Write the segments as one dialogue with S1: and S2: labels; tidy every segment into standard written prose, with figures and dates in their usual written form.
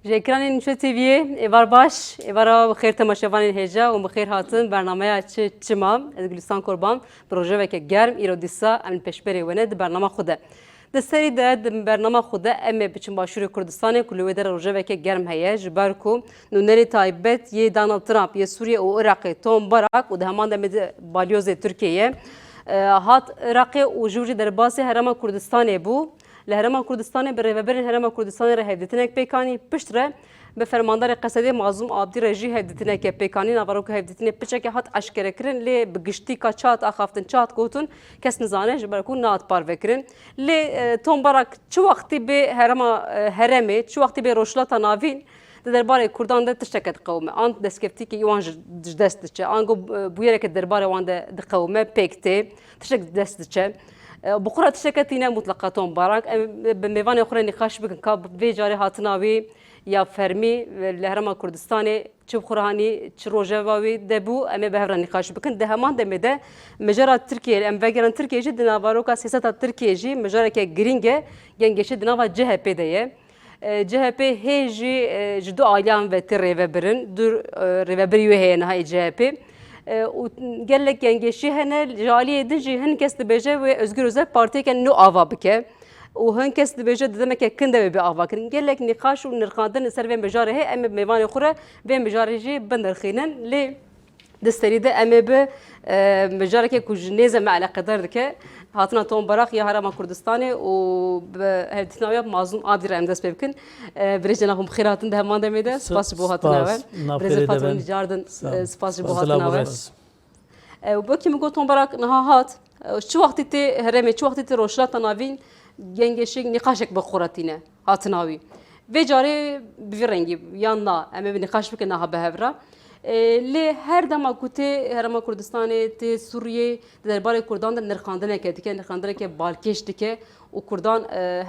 S1: Ekranên Nişe TV'ye evar baş, evara bixêr temaşevanên hêja û bixêr hatin bernameya çima ez Gülistan Korban projeyeke germ îro dîsa em pêşberê wene di bernama xwe de. Di serî de di bernama xwe de em ê biçin başûrê Kurdistanê ku li wê de rojeveke germ heye ji ber ku nûnerê taybet yê Donald Trump yê Sûriye û Iraqê Tom Barak û di heman demê de balyozê Tirkiyeyê hat Iraqê û ji wî derbasê Herêma Kurdistanê bû. Li Herêma Kurdistanê bi rêveberên Herêma Kurdistanê re hevdîtinek pêkanî pişt re bi fermandarê Qesedê Mazlûm Abdî re jî hevdîtineke pêkanî navarok hevdîtinê piçeke hat eşkerekirin lê bi giştî ka çat axaftin çat gotin kes nizane ji ber ku nehat parvekirin. Lê Tom Barak çi wextî bê Herêma Herêmê çi wextî bê Rojhilata Navîn di derbarê Kurdan de tişteke diqewime. An destkeftîkî wan ji dest diçe. An got bûyereke derbarê wan de diqewime pêk tê tiştek dest diçe. بخورا تشکتینه مطلقا Tom Barak به میوان خوره نقاش بکن که وی جاری هاتناوی یا فرمی لهرما کردستانی چه بخورانی چه روجواوی دبو اما به هفران نقاش بکن ده همان دمه ده مجرد ترکیه ام وگران ترکیه جد نوارو که سیاست ترکیه جی مجرد که گرینگه گنگش دنوا CHP دیه CHP هیچی جدو آیان و تر ریوبرن دور ریوبریو هی نهای CHP gelek gengeşi hene jaliye dinci hin kes dibêje ve Özgür Özel Parti'ye nu ava bike û hin kes dibêje demek ki kinde bir ava kirin gelek nîqaş û nirxandin ser vê mijarê hê em mêvanê xwe re vê mijarê jî binirxînin lê di serî de em ê bi mijareke ku ji nêze me eleqedar dike hatina Tom Barak ya Herêma Kurdistanê û bi hevdîtinawiya Mazlûm Abdî re em dest pê bikin birêjena xwe bixêr hatin di heman demê de spas ji bo hatina we birêzê Fatma Nicardin spas ji bo hatina we وەکی من گوت Tom Barak niha hat çi wextî tê herêmê çi wextî tê Rojhilata Navîn gengeşek nîqaşek bixuretîne hatinawî vê carê bi vî rengî yan na em ê nîqaş bikin niha bihevra lê her dema ku tê Herêma Kurdistanê tê Sûriyê di derbarê Kurdan de nirxandineke dike nirxandineke balkêş dike û Kurdan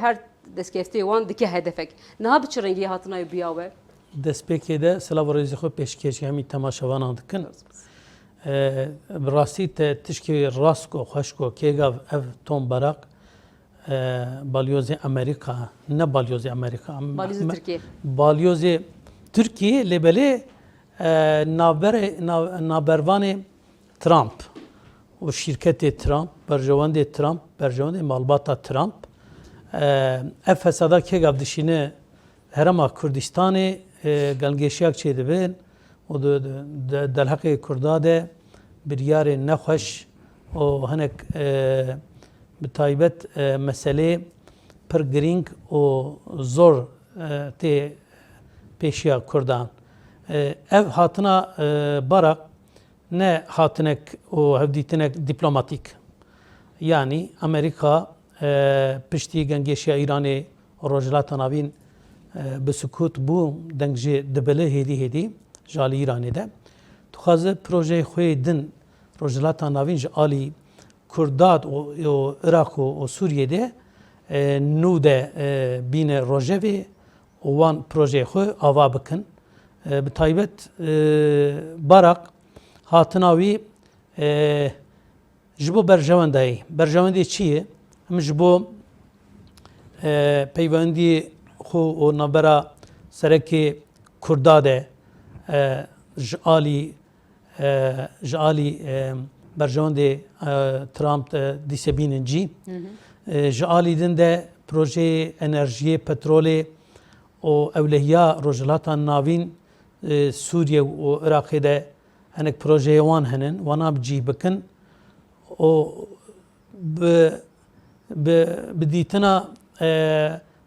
S1: her destkeftiyê wan dike hedefek niha bi çi rengî hatina wî biya we
S2: destpêkê de silav rêzî xwe pêşkêşî hemî temaşevanan dikin bi rastî te tişkî rast got xweş got kêgav ev Tom Barak balyozê Amerîka ne balyozê Amerîka
S1: balyozê Tirkiye
S2: balyozê Tirkiye lêbelê nabervanê Trump û şîrketê Trump berjewendê Trump berjewendê malbata Trump ev fesada kêgav dişîne Herêma Kurdistanê gelgêşiyak çê dibin û delheqê Kurda de biryarê nexweş û hinek bi taybet meselê pir girîng û zor tê pêşiya Kurdan. Ev hatina Barak ne hatinek û hevdîtinek dîplomatîk. Yani Amerîka piştî gengêşiya Îranê Rojhilata Navîn bi sukût bû deng jê dibile hêdî hêdî ji alî Îranê de. Dixwaze projeyê xwe din Rojhilata Navîn ji alî Kurdan û Iraq û Sûriyê de nû de bîne rojevê û wan projeyê xwe ava bikin. Bi taybet Barak hatina wî ji bo berjewendayê berjewendê çi ye em ji bo peywendiyê xwe û navbera serekê Kurda de ji alî berjewendê Trump dîse bînin cî ji alî din de projeyê enerjiyê petrolê û ewlehiya Rojhilata Navîn Sûriye û Iraqê de hinek projeyê wan hinin wana cih bikin û bi dîtina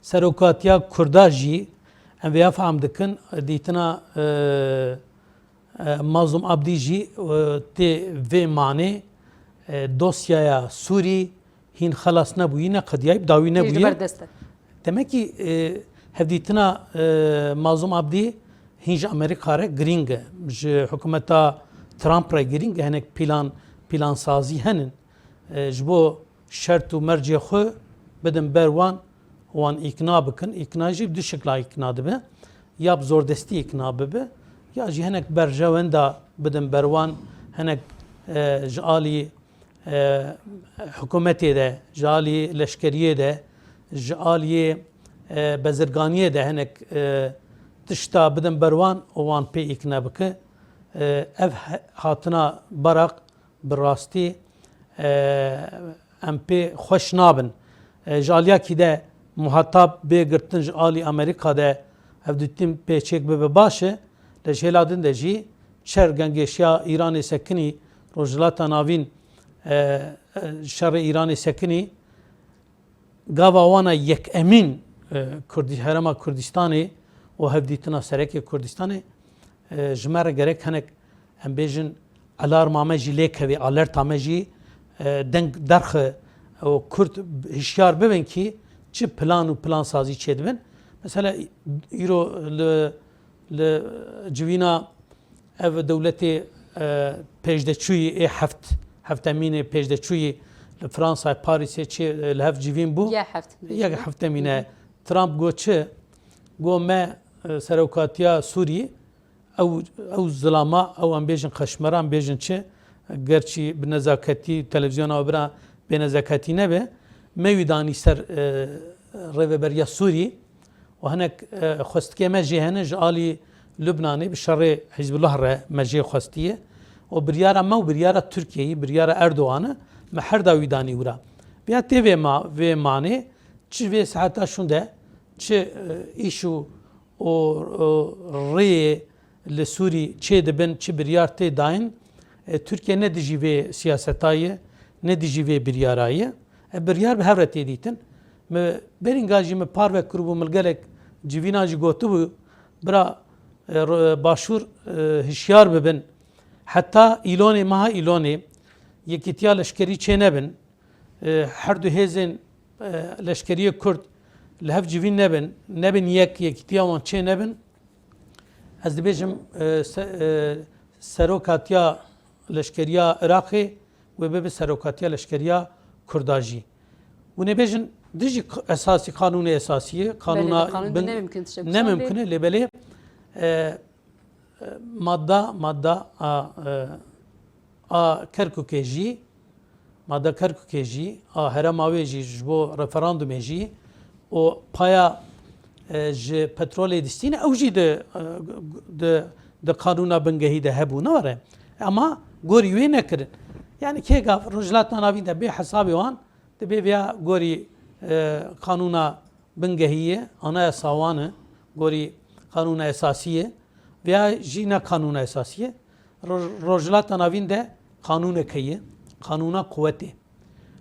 S2: serokatiya Kurda jî em vêya fehm dikin dîtina Mazlûm Abdî jî tê vê manê dosyaya Sûrî hîn xelas nebûyî ne qediyayî dawî nebûye demekî hevdîtina Mazlûm Abdî hîn ji Amerîka re girîng e ji hikûmeta Trump re girîng e hinek plansazî henin ji bo şert û mercê xwe bidin ber wan îkna bikin îkna jî du şekla îkna dibe ya bi zordestî îkna bibe ya jî hinek berjewenda bidin ber wan hinek ji alî hikûmetê de ji alî leşkeriyê de ji aliyê bezirganiyê de hinek tişta bidin berwan û wan pê îkne bike. Ev hatina Barak bi rastî em pê xweş nabin. Ji aliyakî de muhetab bêgirtin ji alî Amerîka de ev dîtin pêçêk bibe baş e. Li jêla din de jî çer gengeşiya Îranê sekinî Rojhilata Navîn şerê Îranê sekinî gava wana yekemîn Herêma Kurdistanê û hevdîtina Serekê Kurdistanê ji me re gerek hinek em bêjin alarma me jî lêkevê alerta me jî deng derxe û Kurd hişyar bibin ki çi plan û plansazî çêdibin. Mesela îro li civîna ev dewletê pêşdeçûyî heftemînê pêşdeçûyî li Fransayê Parîsê çê li hev civîn bû yek heftemîne Trump got çi got me serokatiya Sûriyê ew zilama ew em bêjin xeşmeran bêjin çi gerçî bi nezaketî televizyona bira bênezaketî nebe me wî danî ser rêveberiya Sûrî û hinek xwestikê me jê hene ji alî Lübnanê bi şerê Hizbullah re me jê xwestiye û biryara me û biryara Tirkiyeyê biryara Erdoganê me her da wî danî wira. Vêya tê vê manê çi vê seheta şûn de çi îş û rêyê li Sûrî çê dibin çi biryar tê dayîn Tirkiye ne dijî vê siyasetayê ne dijî vê biryarayê biryar bi hev re tê dîtin. Berînga jî me parve kiribû milgelek civîna jî gotibû bira başûr hişyar bibin heta îlonê meha îlonê yekîtiya leşkerî çê nebin her du hêzên leşkeriyê Kurd li hev civîn nebin yekîtiya wan çê nebin ez dibêjim serokatiya leşkeriya Iraqê ve bibe serokatiya leşkeriya Kurda jî. Hûn ê bêjin dijî esasî kanûnê esasî kanûna ne mümkün e lêbelê madda a Kerkûkê jî madda Kerkûkê jî a herêma wê jî ji bo referandumê jî û paya ji petrolê dîstîne ew jî di kanûna bingehî de hebû ne were ama gorî wê nekirin. Yani kêgav Rojhilata Navîn de bê hesabê wan dibe vêya gorî kanûna bingehî anayasa wan e gorî kanûna esasî ye veya jî ne kanûna esasî ye. Rojhilata Navîn de kanûneke ye kanûna quwetê.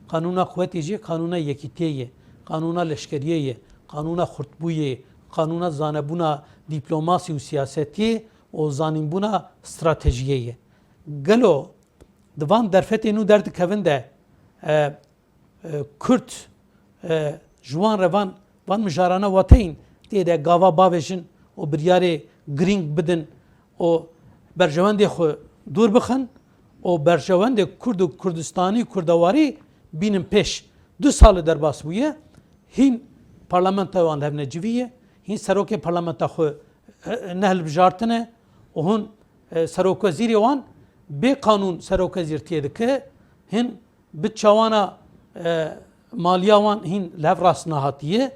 S2: Kanûna quwetê jî kanûna yekîtiyê ye kanûna leşkeriyê ye kanûna xurtbûyê kanûna zanebûna dîplomasî û siyasetiyê û zanînbûna stratejiyê ye. Gelo di van derfetên nû derdikevin de Kurd ji wan re van mijarana wateyîn tê de gava bavêjin û biryarê girîng bidin û berjewendê xwe dûr bixin û berjewendê Kurd û Kurdistanî Kurdawarî bînin pêş 2 sal derbas bûye hîn parlamentoya wan hev necivî ye hîn serokê parlamenta xwe ne hilbijartine û hûn serokwezîrê wan bê kanûn serokwezîrtiyê dike hîn bi çawana maliya wan hîn li hev rastina hatiye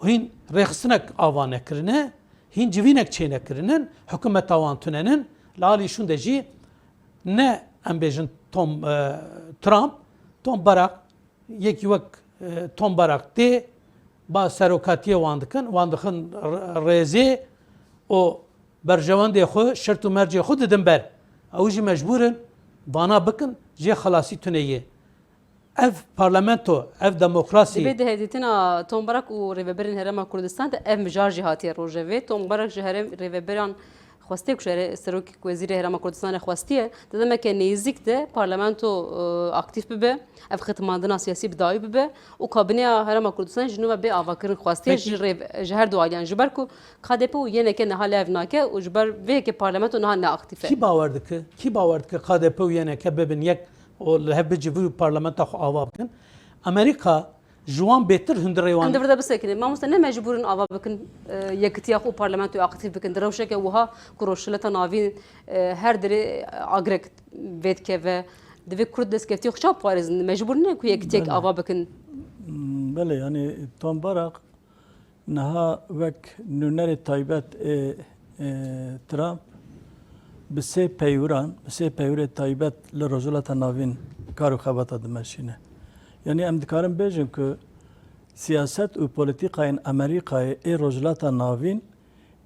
S2: hîn rêxistinek ava nekirine hîn civînek çê nekirinin hikûmeta wan tunenin li alî şûn de jî ne em bêjin Tom Barak yekî wek Tom Barak tê ba serokatiyê wan dixin rêzê û berjewendê xwe şert û mercê xwe didin ber ew jî mecbûrin vana bikin jê xelasî tuneyê. Ev parlamento ev demokrasî
S1: Divê dihêdîtina Tom Barak û rêveberên Herêma Kurdistan de ev mijar jî hatiye rojevê Tom Barak ji rêveberan xwestiye ku serokê wezîrê Herêma Kurdistanê xwestiye di demeke nêzik de parlamento aktif bibe ev xitmandina siyasî bi dawî bibe û kabîneya Herêma Kurdistanê ji nû ve bê avakirin xwestiye ji her du aliyan ji ber ku KDP û yeneke niha lev nake û ji ber vê yekê parlamento niha neaktif e.
S2: Kî bawer dike KDP û yeneke bibin yek û li hev bicivî parlamenta xwe ava bikin. Amerîka ji wan bêtir hundirê wan
S1: Em divir bisekinin mamoste ne mecbûrin ava bikin yekitiya xwe parlamentoya aktif bikin di rewşeke wiha ku Rojhilata Navîn her derê agrek vê dikeve divê Kurd destkeftiyê xwe çawa parêzin mecbûr ne ku yekitiyek ava bikin.
S3: Belê yani Tom Barak نها وک نونر تایبت ترامپ بسه پیوران بسه پیور تایبت لرجلات ناوین کارو خبات دمشینه یعنی ام دکارم بیجم که سیاست و پلیتیکای امریکای ای رجلات ناوین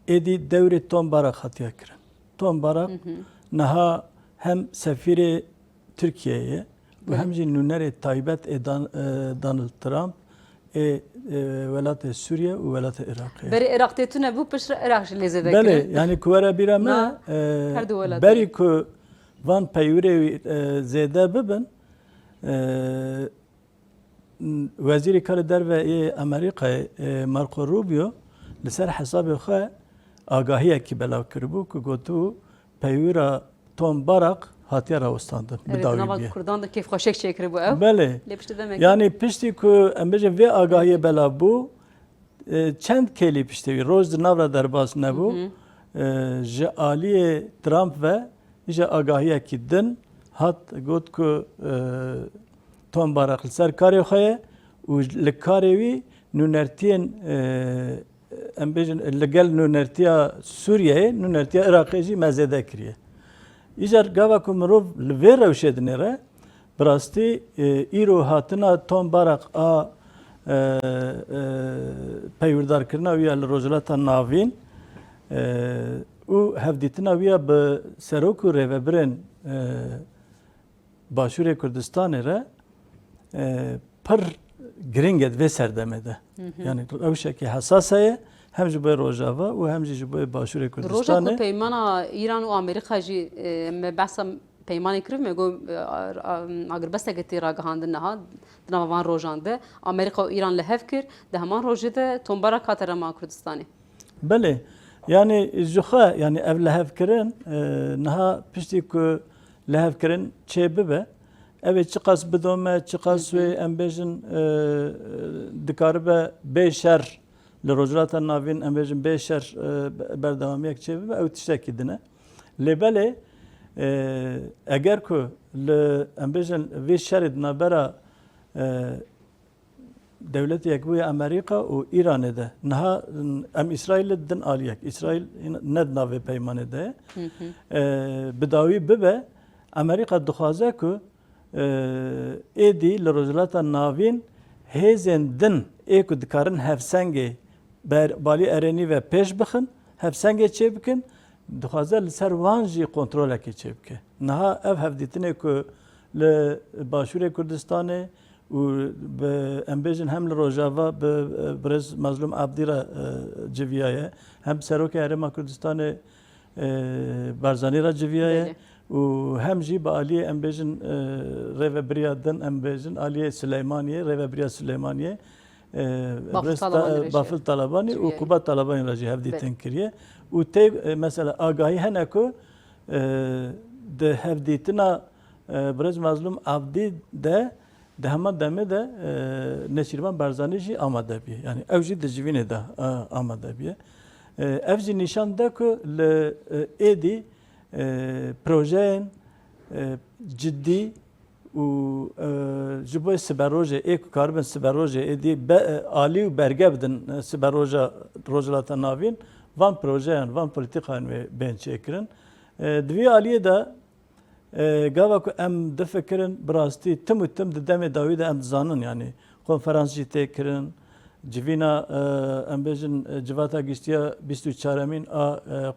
S3: ایدی دور توم باراک خطیه کرن توم باراک نها هم سفیر ترکیه و همچنین نونر تایبت دانالد ترامپ ولات سوریه و ولات عراق.
S1: بری عراق تونه بو پشت عراق لیزه دکره.
S3: بله یعنی کوره بیرم بری کو وان پیوره زیاده ببن وزیر کار در و امریکا مارکو روبیو لسر حساب خو آگاهی کی بلا کربو که گوتو پیورا توم باراک هاتیه راوستاندن
S1: بداویه. کردان ده کیف خوشک چکره بو او.
S3: بله. یعنی پشتی که امروز وی آگاهی بلا بو چند کلی پشتی روز نورا در باز نبو جالی ترامپ و ایجا آگاهی کی دن هات گوت که توم باراک سر کاری خواه و لکاری وی نونرتین امروز لگل نونرتیا سوریه نونرتیا عراقی مزیده کریه. ایجار گاوا که مروف لویر روشید نره براستی ایرو هاتنا توم باراک پیوردار کرنا ویا لروجلات ناوین او هفدیتنا ویا به سروکو ریوبرن باشور کردستان ره پر گرینگت و سردمده یعنی روشه که حساسه هم جبه روجاوا و هم جبه باشور کردستان
S1: روجا پیمانا ایران و آمریکا جی بحث پیمانی کرد میگو اگر بس اگه راگهاندن نه دنوان روجانده آمریکا و ایران لحف کرد ده همان روجده تنبارا کاتر ما کردستانی
S3: بله یعنی جخا یعنی اول لحف کردن نه پشتی که لحف کردن چه ببه evet çıkas bidome çıkas ve embejin dikarbe beşer le rojlata navin embejin beşer berdavamiyek çevi ve evtişteki dine lebele eğer ku le embejin ve şerid nabera devlet yekbuye Amerika o İran'da naha em İsrail'de din aliyek İsrail ned nave peymanede bidavi bibe Amerika dixwaze ku ایدی لرجلات ناوین هزن دن ایکو دکارن هفسنگی بالی ارنی و پیش بخن هفسنگی چه بکن دخوازه لسر وانجی کنترل کی چه بکن نه اف هفدیتنه که لباشور کردستان و به امبیجن هم لروجاوا به برز مظلوم عبدی را جویایه هم سروک ارما کردستان بارزانی را جویایه و هم جی با علی امبیجن ریو بریادن امبیجن علی سلیمانیه ریو بریا سلیمانیه بافل طالبانی و کوبا طالبانی را جی هفدی تنکریه و تی مثلا آگاهی هنه کو ده هفدیتنا برز مظلوم عبدی ده همه دمه ده نشیروان برزانی جی آماده بیه یعنی او جی ده جوینه ده آماده بیه او جی نشان ده که ایدی projenin ciddi و جبوی سبروجه ایک کاربن سبروجه ایدی عالی و برگه بدن سبروجه روجلات ناوین وان پروژهن وان پلیتیکان و بین چکرن دوی عالیه دا گاوا که ام دفکرن براستی تم و تم دم داوید ام زانن یعنی کنفرانسی تکرن جوینا ام بیشن جواتا گشتیا 24 مین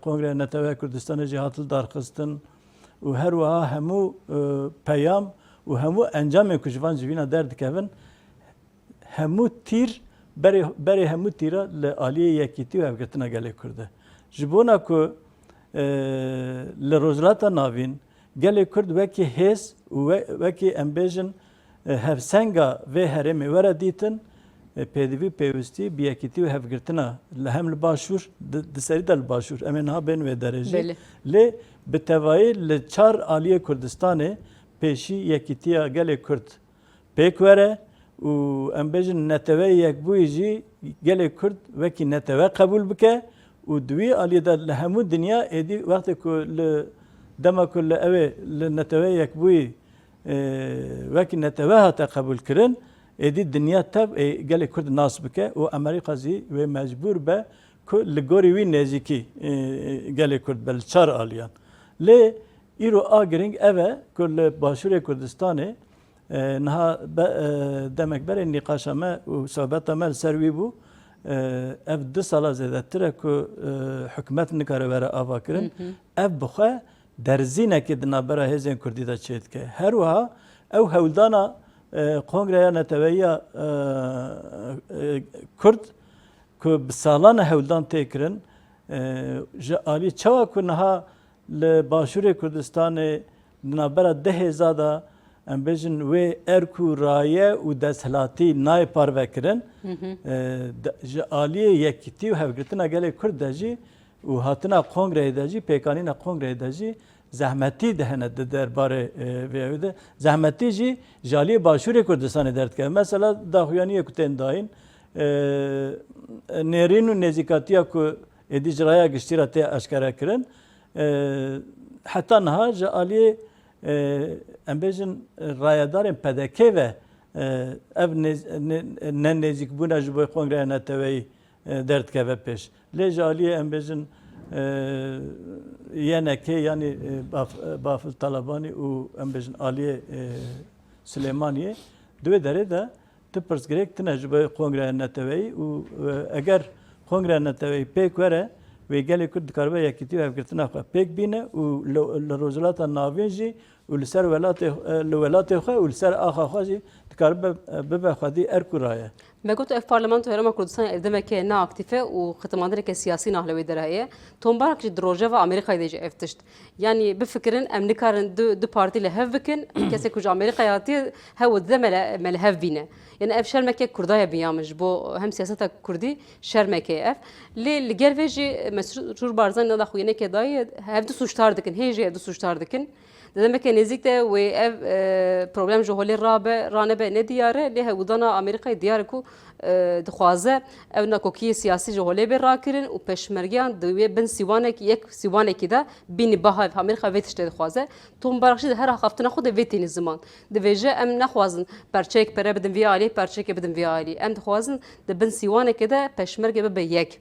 S3: کنگره نتوه کردستان جهاتل دارخستن و هر وها همو پیام و همو انجام کجوان جوینا درد کهون همو تیر بری همو تیرا لعالیه یکیتی و هفگتنا گله کرده جبونا که لروجلاتا ناوین گله کرد وکی هز وکی ام بیشن هفسنگا و هرمی ورا دیتن پدوی پیوستی بیاکیتی و هفگرتنا لهم الباشور دسری دل باشور امن ها بین و درجه ل بتوایی لچار عالیه کردستانه پیشی یکیتیا گله کرد پیکوره و ام بیشن نتوه یک بویجی گله کرد وکی نتوه قبول بکه و دوی عالیه دل لهمو دنیا ایدی وقتی که دما کل اوه لنتوه یک بوی وکی نتوه ها قبول کرن edi dünya tav gelek Kurd nas bike û Amerîka zî ve mecbur be ku li gorî wî nêzîkî gelek Kurd bel çar aliyan. Lê îro a giring ev ku li Başûrê Kurdistanê niha demek berê nîqaşa me û sohbeta me li ser wî bû ev 2 sala zêdetir e ku hikûmet nikare were ava kirin ev bixwe derzînekê di navbera hêzên Kurdî de çê dike. Her wiha ew hewldana Kongreya Neteweyîya Kurd ku bi salan hewldan tê kirin ji alî çawa ku niha li Başûrê Kurdistanê di navbera 10,000 da em bêjin wê erk û raye û desthilatî nayê parvekirin ji aliyê yekîtî û hevgirtina gelê Kurd de jî û hatina Kongreyê de jî pêkanîna Kongreyê de jî zehmetî dihene di derbarê vê ew de zehmetî jî ji aliyê Başûrê Kurdistanê derdikeve. Mesela daxuyaniyê ku tên dayîn nêrîn û nêzîkatiya ku êdî ji raya giştî re tê eşkere kirin heta niha ji aliyê em bêjin rayedarên PDK ve ev ne nêzîkbûna ji bo Kongreya Neteweyî derdikeve pêş. Lê ji aliyê em bêjin YNK yani Bafıl Talebanî û em bêjin aliyê Süleymaniyê di wê derê de ti pirsgirêk tune ji bo Kongreya Neteweyî û eger Kongreya Neteweyî pêk were wê gelê Kurd dikaribe yekîtî û hevgirtina xwe pêk bîne û li rojhilata navîn jî û li ser welatê xwe û li ser axa xwe jî dikaribe bibe xwedî erk û raye.
S1: Me got ev parlamento Herêma Kurdistanê ev demeke neaktif e û xitimandereke siyasî nahle wê derheye. Tombarak jî di rojeva Amerîkayê de jî ev tişt. Yani bifikirin em nikarin du partî li hev bikin kesek ku ji Amerîkayê hatiye hew de me li hev bîne. Yani ev şermeke Kurdaya biyame ji bo hem siyaseta Kurdî şermeke ev. Lê li gel vê jî Mesrûr Barzanî da xwînekê dayê hev du suçtar dikin hê jî ev du suçtar dikin. Demek ki nêzik de wê ev problem ji holê ranebe ne diyare lê hewdana Amerîkayê diyar ku dixwaze ev nakokiyê siyasî ji holê bê rakirin û peşmergeyan di wê bin sîwanekî yek sîwanekî de bînî baha ev Amerîka vê tiştê dixwaze Tombarak jî di her axaftina xwe de vê tênî ziman dibêje em nexwazin perçeyek pere bidin vê alî perçeyekê bidin vê alî em dixwazin di bin sîwanekê de peşmerge bibe yek.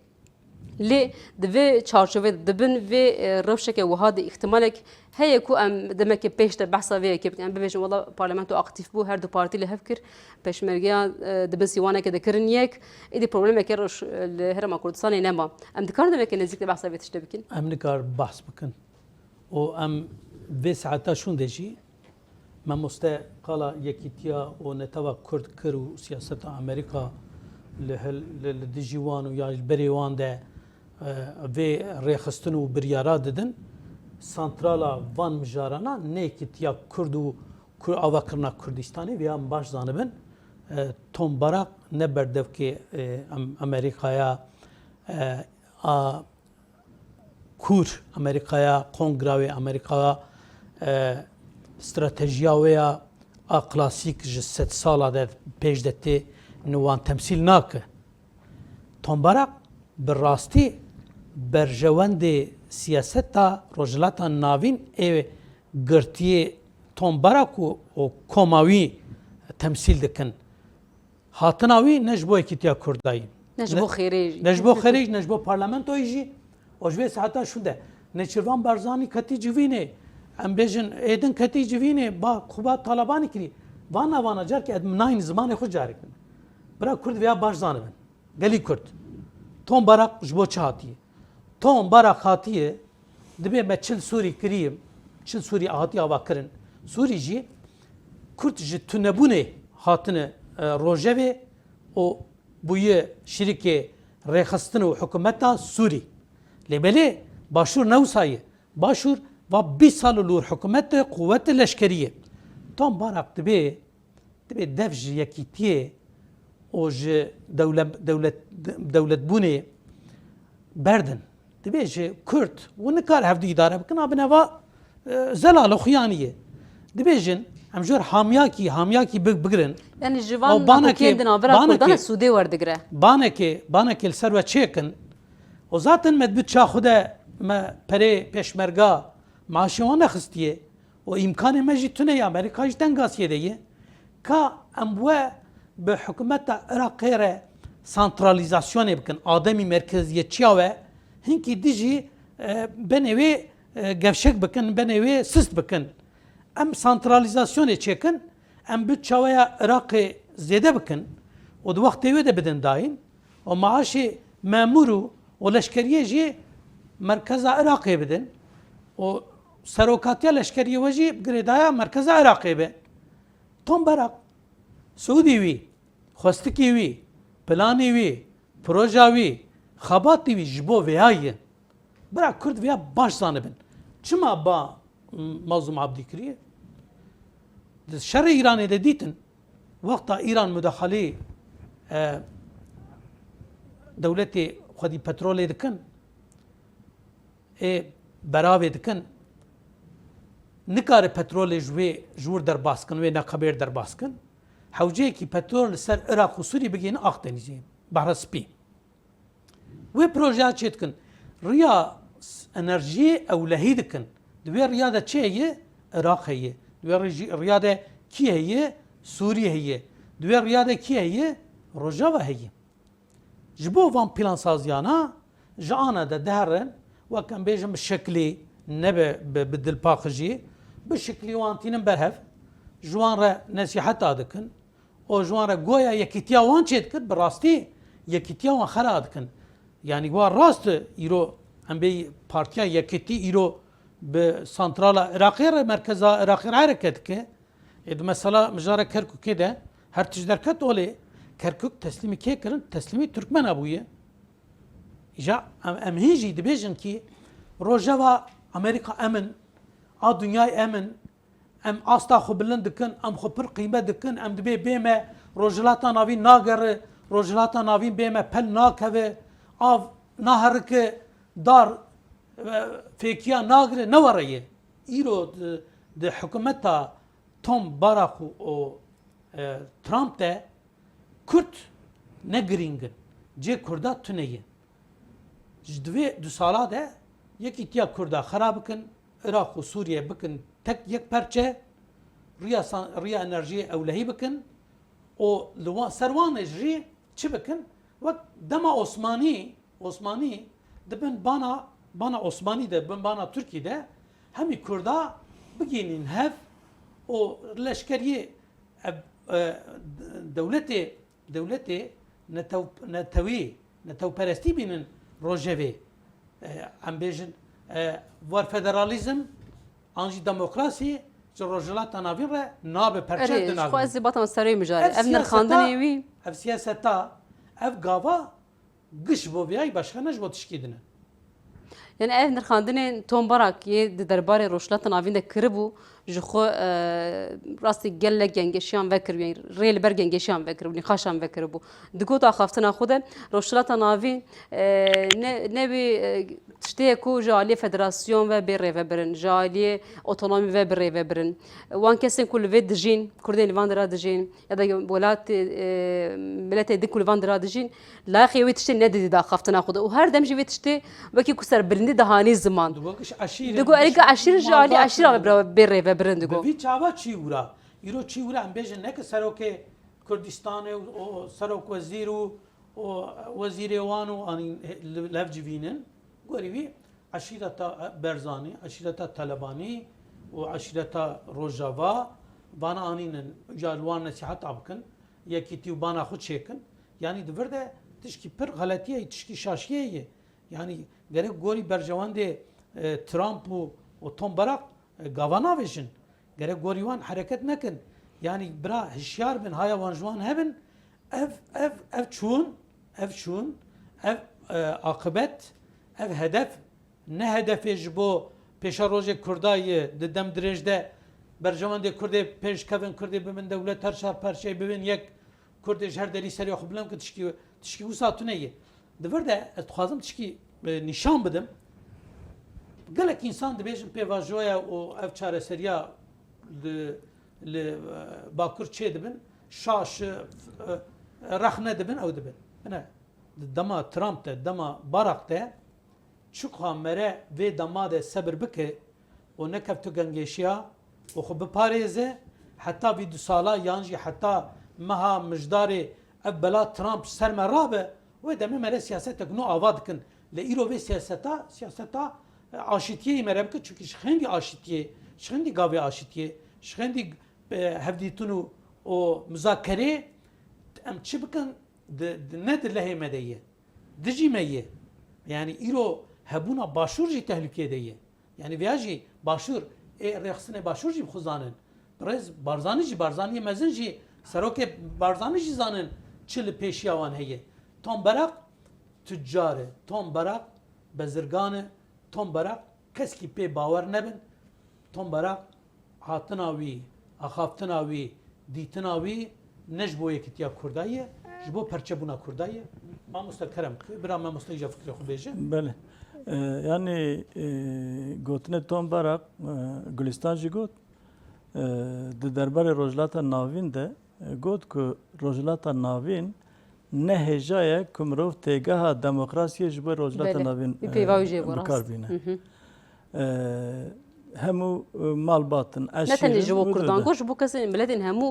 S1: Lê di vê çarçovê dibin vê rewşeke wiha de ihtimalek heye ku em demek ki pêş de behsa vê yekê bikin em bibêjin wala parlamento aktif bû her du partî li hev kir peşmergeyan dibin sîwanekê de kirin yek êdî problemekê roj li Herêma Kurdistanê nema em dikarin demek ki nêzik de behsa vê tiştê bikin
S2: em nikar behs bikin û em vê saeta şûn de jî mamoste qala yekîtiya û netava Kurd kir û siyaseta Amerîka li dijî wan û ya ji berê wan de vê rêxistin û biryara didin santrala van mijarana nekîtiya Kurd û avakirina Kurdistanê vê em baş zanibin Tombarak ne berdevkê Amerîkaya kur Amerîkaya Kongra wê Amerîkaya stratejiya wê ya a klasîk ji sed sala de pêş de tê wan temsîl nake. Tombarak bi rastî berjewendê siyaseta rojhilata navîn ê girtiyê Tombarak û koma wî temsîl dikin. Hatina wî ne ji bo yekîtiya Kurdayî.
S1: ne ji bo xêrê jî
S2: Ne ji bo xêrê ne ji bo parlamentoyê jî û ji vê saeta şûn de Nêçîrvan Barzanî ketî civînê em bêjin êdin ketî civînê ba xuba Talebanî kirî vana car ki em nayîn zimanê xwe carek bin. Bira Kurd vêya baş zanibin. Gelî Kurd. Tombarak ji bo çi hatiye? Tombarak hatiye dibe me çil Sûrî kiriyim. Çil Sûrî hatiye ava kirin. Sûrî jî Kurd ji tunebûnê hatine rojevê û bûye şirîkê rêxistin û hikûmeta Sûrî. Lêbelê Başûr newsaye. Başûr va 20 sal lûr hikûmetê quwetê leşkeriyê. Tombarak dibe dev ji yekîtiyê û ji dewletbûnê berdin. Dibe ji Kurd û nikar hevdû îdare bikin a bineva zelal û xuyaniye. Dibêjin em jor hamyakî bigirin.
S1: Yani ji van nakokiyên di navbera Kurdan Sûdê werdigire.
S2: Banekê li ser we çêkin û zaten me dibû ça xwe de me perê pêşmerga maaşê wan nexistiye û îmkanê me jî tune ye Amerîka jî deng asiyê de ye ka em we به حکومت عراق re santralizasyonê bikin ademî merkeziyetçiya we hinkî dijî benê wê gevşek bikin benê wê sist bikin em santralizasyonê çêkin em bütçeya Iraqê zêde bikin û di wextê wê de bidin dayîn û maaşê memûr û leşkeriyê jî merkeza Iraqê bidin û serokatiya leşkeriyê we jî girêdaya merkeza Iraqê be Tom Barak Suudî wî xwestikî wî planê wî proja wî xebatî wî ji bo vêyayê bira Kurd vêya baş zanibin çima ba Mazlûm Abdî kiriye di şerê Îranê de dîtin wexta Îran müdaxalê dewletê xwedî petrolê dikin beravê dikin nikare petrolê ji wê ji wir derbaskin wê neqebêr derbaskin hewceyekî petrol li ser Iraq û Sûrî bigihîne Aqdenîzê Behra Spî wê projeya çê dikin riya enerjiyê ewlehî dikin di wê riya de çê heye Iraq heye di wê riya de kî heye Sûrî heye di wê riya de kî heye Rojava heye ji bo van plansaziyan ji ana de diherin wek em bêjin bi şeklê nebe bi dilpaxijiyê bi şeklî wan tînin berhev ji wan re nesîheta dikin û ji wan re goya yekîtiya wan çê dikin bi rastî yekîtiya wan xera dikin yanî wan rast îro em bê partiya yekîtî îro bi santrala Iraqê re merkeza Iraqê re hereket dike mesela mijara Kerkûkê de her tij derket olê Kerkûk teslîmî kê kirin teslîmî Türkmen bûye îja em hîn jî dibêjin kî rojeva Amerîka emin a dünyayê emin em asta xwe bilind dikin em xwe pir qîmet dikin em dibê bême rojhilata navî nagere rojhilata navîn bême pel nakeve av naherike dar fêkiya nagire newere ye îro di hikûmeta Tom Barak û Trump de Kurd ne girîngin cê Kurda tune ye ji divê du sala de yekîtiya Kurda xera bikin Iraq û Sûriye bikin tek yek perçe riya enerjiyê ewlehî bikin û li ser wanê jî çi bikin wek dema Osmanî dibin bana Osmanî de bin bana Tirkî de hemî Kurda bigînin hev û leşkeriyê dewletê netewperestî bînin rojevê em bêjin war federalizm an jî demokrasî ji rojhilata navîn re nabe perçe din
S1: xwe ez ê batam serê mijarê ev nirxandinê wî
S2: ev siyaseta ev gava giş bo viyayî başka ne ji bo tişkî dine
S1: yani ev nirxandinên Tom Barak yê di derbarê rojhilata navîn de kiribû ji xwe rastî gelek gengeşiyan vekiribû rê li ber gengeşiyan vekiribû nîqaşan vekiribû di gota xaftina xwe de rojhilata navîn nevê tiştê ku ji aliyê federasyon ve bê rêvebirin ji aliyê otonomî ve bi rêvebirin wan kesên ku li vê dijîn Kurdên li van dira dijîn ya da welatê miletê din ku li van dira dijîn layixê wê tiştê nedidî da xaftina xwe de û her dem jî vê tiştê wekî ku serbilindî dihanî ziman digo erîka eşîr ji aliyê eşîra bê rêvebirin digo
S2: vî çava çî wira îro çî wira em bêjin neke serokê Kurdistanê û serok wezîr û wezîrê wan û anî lev civînin gorî wî eşîreta Berzanî eşîreta Telebanî û eşîreta Rojava bana anînin ca li wan nesîheta bikin yekîtî û bana xwe çêkin yanî di vir de tişkî pir xeletiyê tişkî şaşiyê ye yanî gerek gorî berjewendê Trump û Tom Barak gava navêjin gerek gorî wan hereket nekin yanî bira hişyar bin haya wan ji wan hebin ev çûn ev akibet ev hedef ne hedefê ji bo pêşa rojê Kurdayê di dem dirêjde berjewendê Kurdê pêşkevin Kurdê bibin dewlet her şer perçê bibin yek Kurdê ji her derî serê xwe bilim ki tişkî wisa tune ye di vir de ez dixwazim tişkî nîşan bidim gelek însan dibêjin pêvajoya û ev çareseriya li Bakur çê dibin şaş rexne dibin ew dibin bine dema Trump de dema Barak de çuqa mere vê dema de sebir bike û nekeftu gengeşiya û xwe biparêze heta vî du sala yan jî heta meha mijdarê ev bela Trump serme rabe ve demê mere siyasetek nû ava dikin li îro vê siyaseta aşitiyê me re bikin çünkü ji xendî aşitiye ji xendî gavê aşitiye ji xendî hevdîtin û o müzakerê em çi bikin ne di lehê me de ye dijî me ye yani îro hebûna başûr jî tehlikê de ye yani vêya jî başûr rêxistinê başûr jî bixuzanin Birêz Barzanî jî Barzanî mezin jî serokê Barzanî jî zanin çi li pêşiya wan heye Tom Berak tüccar e Tom Berak bezirgan e Tom Berak keskî pê bawer nebin Tom Berak hatina wî axaftina wî dîtina wî ne ji bo yekîtiya Kurda ye ji bo perçebûna Kurda ye mamoste kerem bira mamoste îja fikrê xwe bêje
S3: Bele. Yani gotine Tom Barak Gülistan jî got di derbarê rojhilata navîn de got ku rojhilata navîn ne hêja ye ku mirov têgeha demokrasiyê ji bo rojhilata navîn bikarbîne. Hemû malbatin
S1: ne tenê ji bo Kurdan got ji bo kesên miletên hemû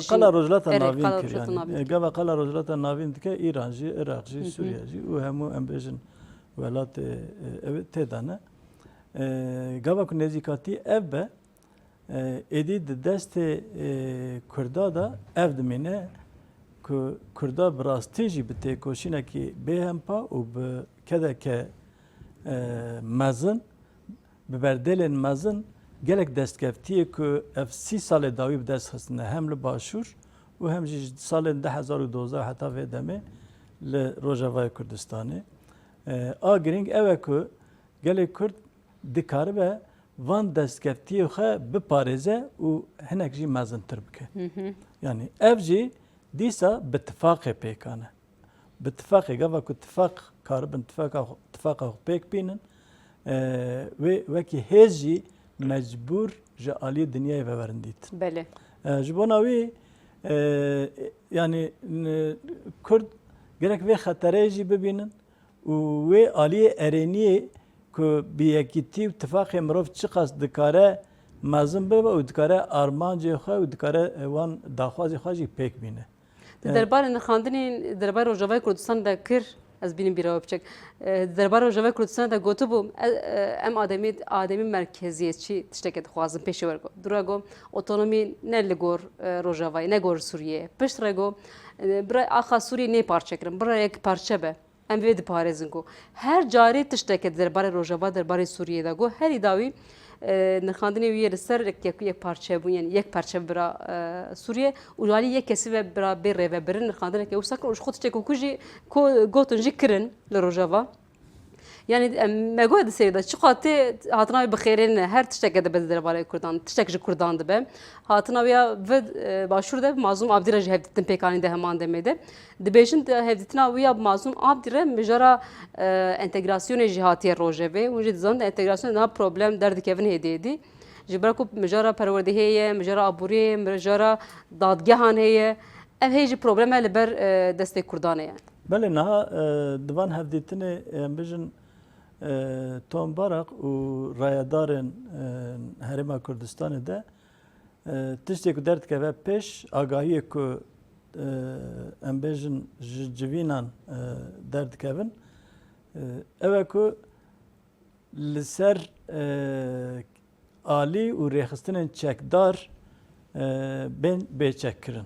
S3: qala rojhilata navîn kir yani gava qala rojhilata navîn dike İran jî Iraq jî Sûriye jî û hemû em bêjin welatê ev têdane gava ku nêzîkatî ev be êdî di destê Kurda da ev dimîne ku Kurda bi rastî jî bi têkoşînekî bêhempa û bi kedeke mezin bi berdelên mezin gelek destkeftiyê ku ev 30 salê dawî bi dest xistine hem li başûr û hem jî salên 2012 heta vê demê li Rojavayê Kurdistanê a girîng ew e ku gelê Kurd dikaribe van destkeftiyê xwe biparêze û hinek jî mezintir bike. Yani ev jî dîsa bi tifaqê pêkane. Bi tifaqê gava ku tifaq karibin tifaqa xwe pêk bînin wê wekî hêz jî mecbûr ji aliyê dinyayê vewerin dîtin.
S1: Bele.
S3: Ji bona wî yani Kurd gerek vê xeterê jî bibînin û wê aliyê erêniyê ku bi yekîtî û tifaqê mirov çi qas dikare mezin bibe û dikare armancê xwe û dikare wan daxwazê xwe jî pêk bîne.
S1: Di derbarê nixandinên derbarê Rojavayê Kurdistan de kir ez bînim bîra biçek derbarê Rojavayê Kurdistan de gotibû em ademî merkeziyetçî tiştekê dixwazin pêşê we got dura got otonomî ne li gor Rojavayê ne gor Sûriyeyê pişt re got bira axa Sûriyê nê parçekirin bira yek parçe be em vê diparêzin got her carê tiştekê derbarê Rojava derbarê Sûriyê de got herî dawî nixandinê wî li ser yek parçebûn yani yek parçe bira Sûriye û alî yek kesî ve bira bê rêvebirin nixandineke wisa kirin û ji xwe tiştekî ku jî gotin jî kirin li Rojava yani me goya di serê de çi qatê hatina wî bi xêrê her tişteke dibe di derbarê Kurdan tiştek ji Kurdan dibe hatina wî ya vi başûr de Mazlûm Abdî re ji hevdîtin pêkanî de heman demê de dibêjin hevdîtina wî ya Mazlûm Abdî re mijara entegrasyonê jî hatiye rojevê hûn jî dizanin entegrasyonê niha problem derdikevin hêdî ji ber ku mijara perwerdehiyê ye mijara aboriyê mijara dadgehan heye ev hê jî problem e li ber destê Kurdanê ye.
S3: Belê niha divan hevdîtinê em bijin Tom Barak û rayedarên Herêma Kurdistanê de tiştê ku derdikeve pêş agahiyê ku em bêjin ji civînan derdikevin ew e ku li ser alî û rêxistinên çekdar bên bêçekkirin.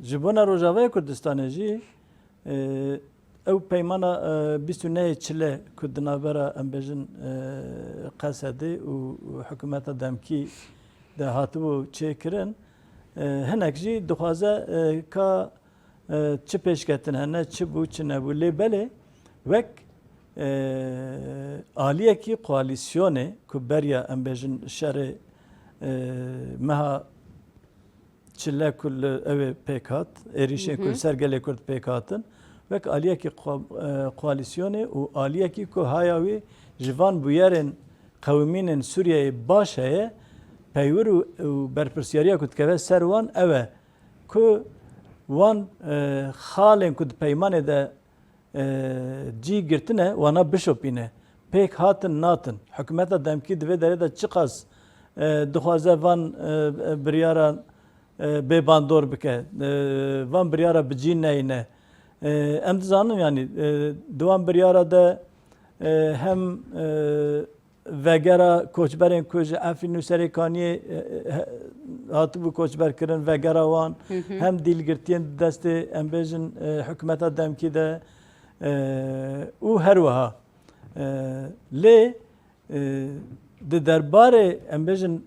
S3: Ji bona Rojavayê Kurdistanê jî ew peymana 29 çile ku di navbera em bêjin Qesedê û hikûmeta demkî de hatibû çêkirin hinek jî dixwaze ka çi pêşketin hene çi bû çi nebû lê belê wek aliyekî koalîsyonê ku beriya em bêjin şerê meha çile ku li ew ê pêk hat êrişên ku ser gelê Kurd pêk hatin wek aliyekî koalîsyonê û aliyekî ku haya wî ji van bûyerên qewmînên Sûriyeyê baş heye peywir û berpirsyariya ku dikeve ser wan ew e ku wan xalên ku di peymanê de cî girtine wana bişopîne pêk hatin natin hikûmeta demkî di vê derê de çi qas dixwaze van biryaran bê bandor bike van biryara bicî neyne em dizanim yani diwan biryara de hem vegera koçberên ku ji Efrîn û Serêkaniyê hatibû koçberkirin vegera wan hem dîlgirtiyên di destê em bêjin hikûmeta demkî de û her wiha lê di derbarê em bêjin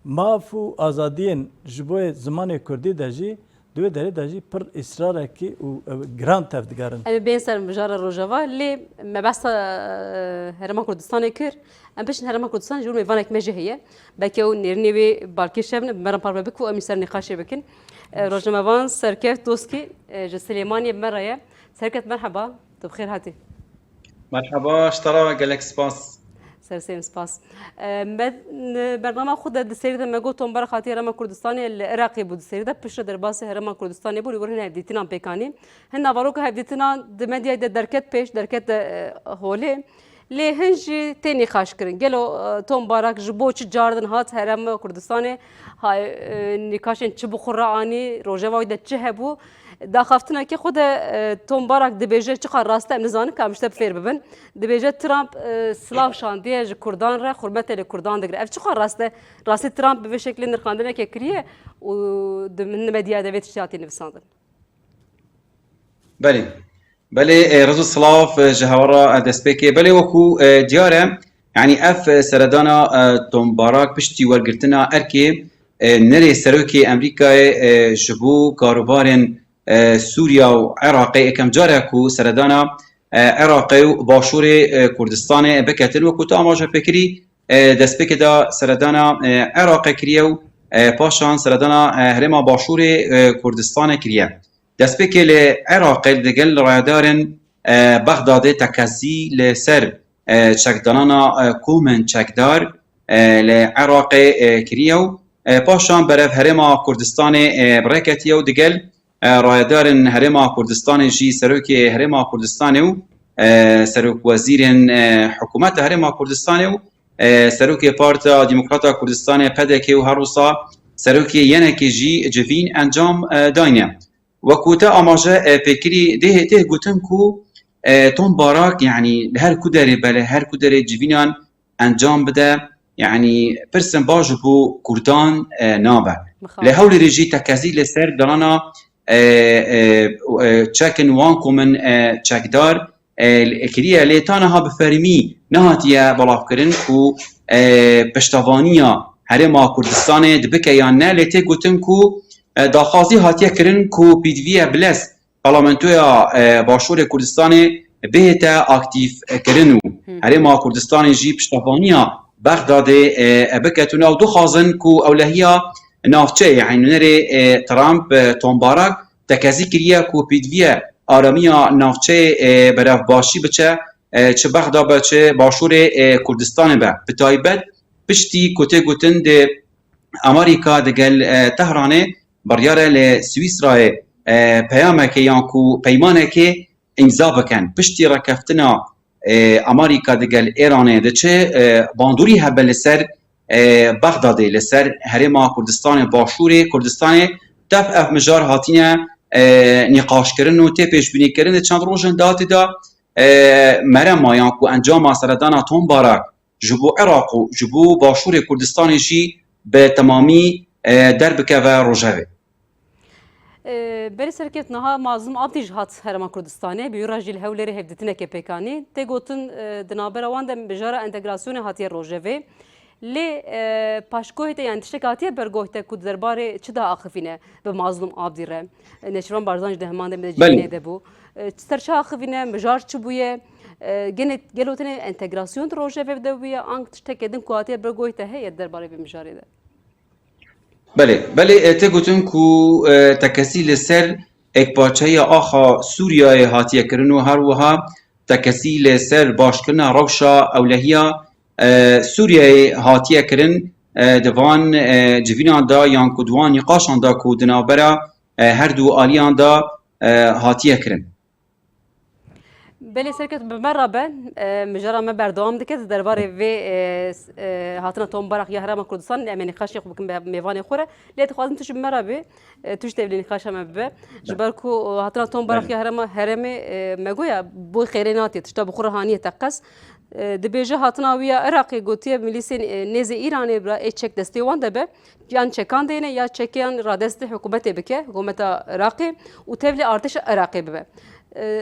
S3: maf û azadiyên ji bo zimanê Kurdî de jî دوی داره داشتی پر اصراره که او گران تفدیگرن.
S1: ام بین سر مجار روجاوا لی مبسط هرمان کردستان کر ام پیش هرمان کردستان جور میوانک مجهیه بکه او نیرنی بی بالکی شبن مرام پارو بکو امی سر نقاشه بکن روجموان سرکف دوسکی جسلیمانی مرایه سرکت مرحبا تو بخیر هاتی.
S4: مرحبا اشترا گلکس باس.
S1: سرسیم سپاس. برنامه خود در سری ده مگوتون برای خاطر هرمان کردستانی العراقی بود سری ده پیش در باس هرمان کردستانی بود ورن هدیتینان پیکانی هن نوارو که هدیتینان دمدیای در درکت پیش درکت هوله لی هنجی تینی خاش کرن گلو توم بارک جبو چه جاردن هات هرمان کردستانی های نکاشن چه بخورا آنی روجوای ده چه هبو داخفتنا که خود توم بارک دبیجه چقدر راسته امنزانه که مشتب فیر ببن دبیجه ترامپ سلاف شاندیه ج کردان را حرمت ل کردان دگره اف چقدر راسته ترامپ به شکلی نرخاندنه که کریه و من مدیا دویت شاتی نفساندن
S4: بله رزو سلاف جهورا دسپیکی بله وکو دیاره يعني اف سردانا توم بارك بشتي ورقرتنا اركي نري سروكي امريكا جبو كاروبارن سوريا وعراقي كم جاركو سردانا عراقي وباشور كردستان بكتن وكو تاماجا فكري دسبك دا سردانا عراقي كريو باشان سردانا هرما باشور كردستان كريا دسبك لعراقي دقل رادارن بغداد تكزي لسر چکدانانا کومن چکدار لعراقي كريو باشان برف هرما كردستان بركتيو دقل رایدارن هرما کردستان جی سروک هرما کردستان و سروک وزیرن حکومت هرما کردستان و سروک پارتا دموکراتا کردستان پدکی و هروسا سروک ینکی جی جوین انجام داینه و کوتا آماجه فکری ده گوتن کو توم باراک يعني هر كدري بله هر كدري جوینان انجام بده يعني برسن باجبو كردان نابه لهول رجي تكازي لسر دلانا چکن وان کومن چکدار کریه لیتانه ها بفرمی نهاتیه بلاف کرن کو پشتوانیا هرما کردستان دبکه یا نه لیته گوتن کو داخازی هاتیه کرن کو پیدویه بلس پارلمنتویا باشور کردستان بهتا اکتیف کرنو هرما کردستان جی پشتوانیا بغداد بکتونه و دو خازن کو اولهیا نافچه يعني نري ترامب توم باراك تكازي كريا كو بيدويا آراميا نافچه براف باشي بچه چه بغدا بچه باشور كردستان با بتايبت بشتي كوتي گوتن ده امريكا دقل تهرانه برياره لسويسرا پیامه يانكو پیمانه که امضا بکن بشتي ركفتنا امريكا دقل ايرانه ده چه باندوري هبل سر بغداد لسر هرما کردستان باشور کردستان دف اف مجار هاتینه نقاش کردن و تپش بینی کردن چند روزن داتی دا مرما یان کو انجام سردان توم باراک جبو عراق و جبو باشور کردستان جی به تمامی دربکه و روجه
S1: بری سرکت نها مازم آبدیج هات هرما کردستانه بیورا جیل هوleri هفدتine که پیکانی ته گوتن دنابر وان دم بجاره انتگراسیون هاتی روجه لی پاشکوهی ته یعنی تشکاتیه برگوهی ته کود درباره چه دا آخفینه به مظلوم آبدیره نشران بارزانج دهمان دم دجینه دبو سرچه آخفینه مجار چه بویه گلوتنه انتگراسیون روشه و دویه آنگ تشکیدن کواتیه برگوهی ته هی درباره به مجاری ده
S4: بله تگوتن کو تکسی لسر یک پاچه آخا سوریای هاتیه کرنو هر وها تکسی لسر باشکرنا روشا اولهیا سوریای هاتیه کرن دوان جوینان دا یان کدوان نقاشان دا کودنا برا هر دو آلیان دا هاتیه کرن
S1: بله سرکت به من رابن مجرد من بردوام دکت درباره و هاتنا توم برق یا هرم کردستان امنی خاشی خوب کن به میوان خوره لیت خوازم توش مرابه توش تبلینی خاش هم به جبر کو هاتنا توم برق یا هرم مگویا بو خیریناتی تشتا بخور هانیه تقص دبیجه هاتنا ویا عراقی گوتیه ملیسین نز ایرانی برا چک دستی وان دبه یان چکان دینه یا چکیان را دست حکومت بکه حکومت عراقی و تبلی ارتش عراقی ببه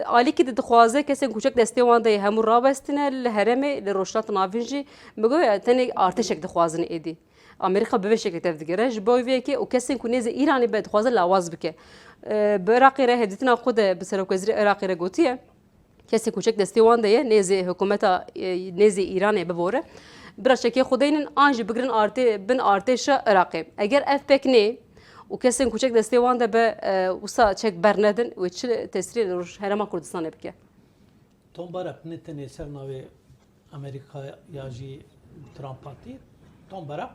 S1: عالی که دخوازه کسی کوچک دستی وان ده همون رابستنه لهرمه لروشات نافنجی مگویا تنی ارتشک دخوازن ایدی امریکا به شکل تفدیگره جبوی که او کسی کنیز ایرانی به دخوازه لاواز بکه به عراقی ره هدیتنا خود به سرک وزیر عراقی ره گوتیه کسی کوچک دستی وان ده نیز حکومت نیز ایرانی ببوره برای خودین آنج بگرن بن ارتش عراقی اگر اف پکنی و کسی کوچک دستی وان ده به وسا چک برندن و چه تسریع روش هرما کردستان بکه
S2: توم برق نتنی سرناوی امریکا یا جی ترامپ پارتی توم برق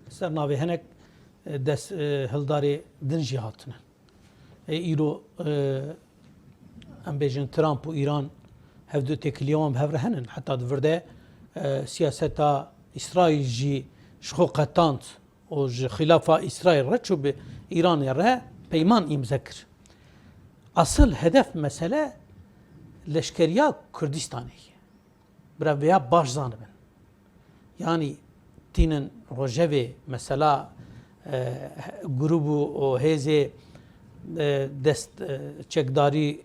S2: سرناوی هنک دست هلداری دنجی هاتنه ایرو ام بیجن ترامپ و ایران هفدو تکلیوم هفره هنن حتی دورده سیاستا اسرائیل جی شخو قطانت و خلاف اسرائیل رچو به ایران ره پیمان امضا کر اصل هدف مسئله لشکریا کردستانی برای ویا باش زانبن یعنی تینن روجوی مثلا گروه و هزه دست چکداری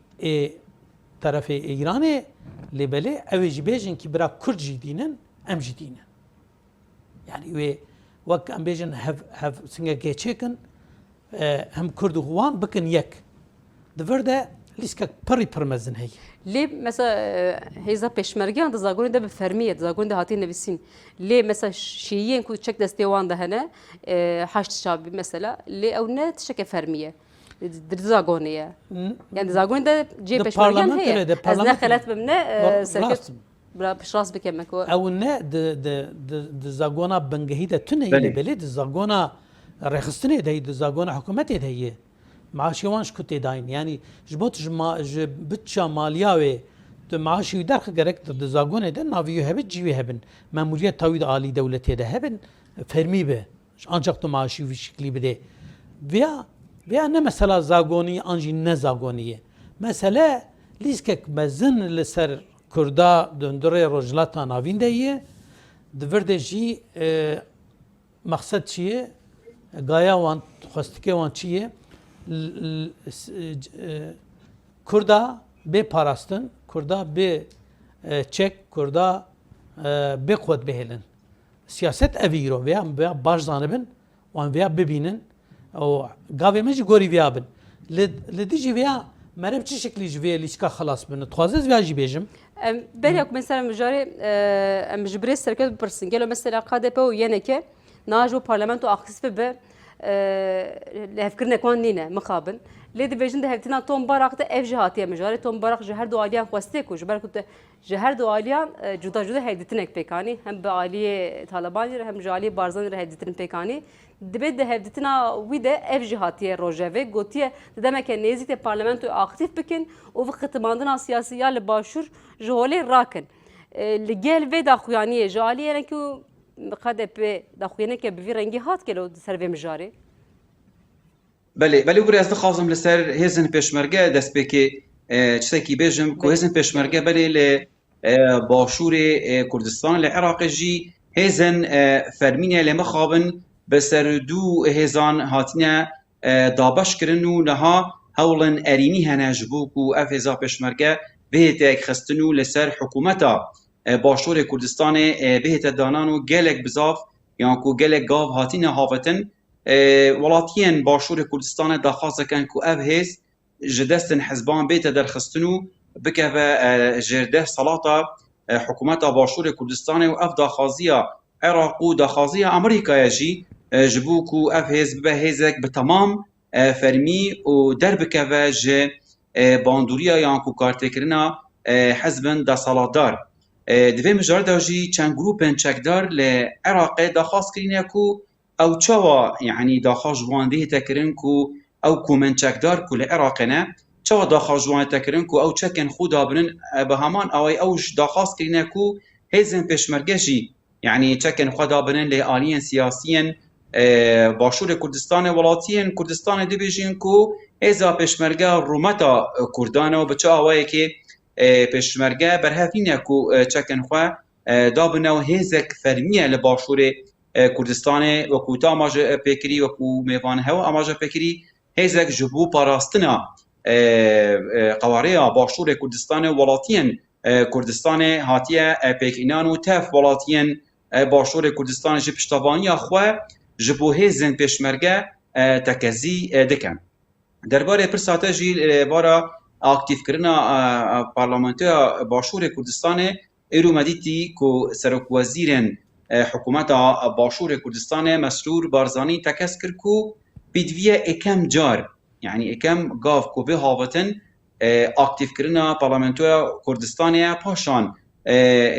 S2: طرف ایرانه لبله اویج بیجن که برای کرد جدینن ام جدینن یعنی وقت ام بیجن هف سنگه گیچکن هم کرد و خوان بکن یک دورده لیسکه پرمزن هی
S1: لی مثلا هیزا پیشمرگی اند زاگون ده به فرمیه زاگون ده هاتی نویسین لی مثلا شیعین کو چک دستی وان ده هنه هشت شابی مثلا لی او نه تشک فرمیه زاگونیه یعنی زاگون ده جی پیشمرگی هی از نه خلات بمنه سرکت برا بشراس بکم مکو
S2: او نه د زاگونا بنگهی ده تونه یلی بلی د زاگونا رخصتنه ده زاگونا حکومتی ده یه معاشی وانش کتی داین یعنی جبوت بتشا مالیاوی تو معاشی درخ گرک د زاگونه ده ناویو هبن جیوی هبن ماموریت تاوید عالی دولتی ده هبن فرمی به ancak تو معاشی وی شکلی بده ویا نه مثلا زاگونی آنجی نه زاگونیه مثلا لیسکک مزن لسر کردا دندره رجلاتا ناوین دهیه دورده جی مقصد چیه گایا وان خواستکه وان چیه کردا به پاراستن کردا به چک کردا به خود بهلن سیاست اویرو ویا باش زانبن وان ویا ببینن او گاوی مجی گوری ویا بن لدیجی ویا مرب چه شکلی جوی لیشکا خلاص بن تخوازز ویا جی بیجم
S1: بريك مثلا مجاري مجبري السركات برسنجلو مثلا قادة بو ينكه ناجو برلمانتو أخص به لهفكرنا كون نينا مقابل ليدي بيجن ده هفتنا توم باراق ده اف جهاتيه مجاري توم باراق جهر دو عاليان خوستيكو جبر كنت جهر دو عاليان جدا جدا هيدتنك بيكاني هم بعاليه طالبان هم جالي بارزان هيدتن بيكاني دبد ده هفتنا ويده اف جهاتيه روجافي غوتيه دمك نيزي ته برلمانتو اكتيف بكن او خطماندنا سياسيه لباشور جولي راكن لجل فيدا خوانيه جالي انكو قد به دخوینه که به رنگی هات کلو سر و مجاری
S4: بله ولی از خواستم لسر هزن پیشمرگه دست به که چیزی که بیشم که هزن پیشمرگه بله ل باشور کردستان لعراق جی هزن فرمینه لمخابن به سر دو هزان هاتینه دابش کردن و نها هولن ارینی هنجبو کو افزا پیشمرگه به تک خستنو لسر حکومتا باشور کردستان بهت دانان و گلک بزاف یان کو گلک گاو هاتین هافتن ولاتین باشور کردستان داخواست کن کو اف هیز جدستن حزبان بهت درخستنو بکه جرده صلاتا حکومت باشور کردستان و اف داخازیا عراق و داخازیا امریکا جی جبو کو اف هیز به هیزک به تمام فرمی و دربکه و ج باندوریا یان کو کارتکرنا حزبن دا صلاتدار دوی مجارد داجی چند گروپن چکدار لعراق داخواست کرینه کو او چوا یعنی داخواست جوانده تکرین کو او کومن چکدار کو لعراق نه چاوا داخواز جوان تکرین کو او چکن خودا بنن به همان اوش داخواست کرینه کو هزن پشمرگه جی يعني چکن خدا بنن لی آلین سیاسیین باشور کردستان ولاتیین کردستان دی بیجین کو ازا پشمرگه رومتا کردانه و بچه آوائه که پشمرگه برهفینه کو چکن خواه دابنه و هزک فرمیه لباشور کردستان و کو تا آماج پیکری و کو میوانه ها آماج پیکری هزک جبو پاراستنا قواره باشور کردستان ولاتیین کردستان هاتیه پیکینان و تف ولاتیین باشور کردستان جی پشتوانی خواه جبو هزن پشمرگه تکزی دکن. درباره پرساته جی بارا اکتیف کرنا پارلمانتوی باشور کردستان ایرو مدیتی که سرک وزیرن حکومت باشور کردستان مسرور بارزانی تکس کرد که بیدویه اکم جار یعنی اکم گاف که به هاوتن اکتیف کرنا پارلمانتوی کردستان پاشان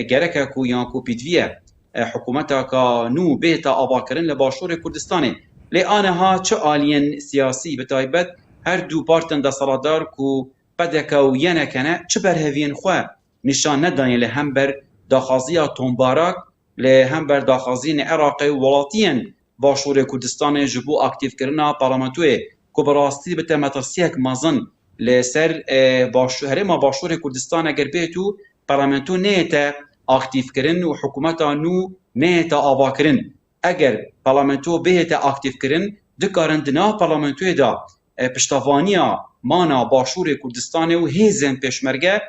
S4: گرکه که یا که بیدویه حکومتا که نو بیتا آبا کرن لباشور کردستانه لی آنها چه آلین سیاسی بتایبت هر دو پارتن دا سالادار که بدکه و ینکنه چه برهوین خواه نشان ندانی لی هم بر داخازی تنباراک لی هم بر داخازی عراقی و ولاتین باشور کردستان جبو اکتیف کرنا پارلمانتوی که براستی بتا مترسیک مازن لی سر هرما باشور کردستان اگر بیتو پارلمانتو نیتا اکتیف کرن و حکومتا نو نیتا آبا کرن اگر پارلمانتو بهتا اکتیف کرن دکارن دنا پارلمانتوی دا پشتوانیا مانا باشور کردستان و هیزن پشمرگه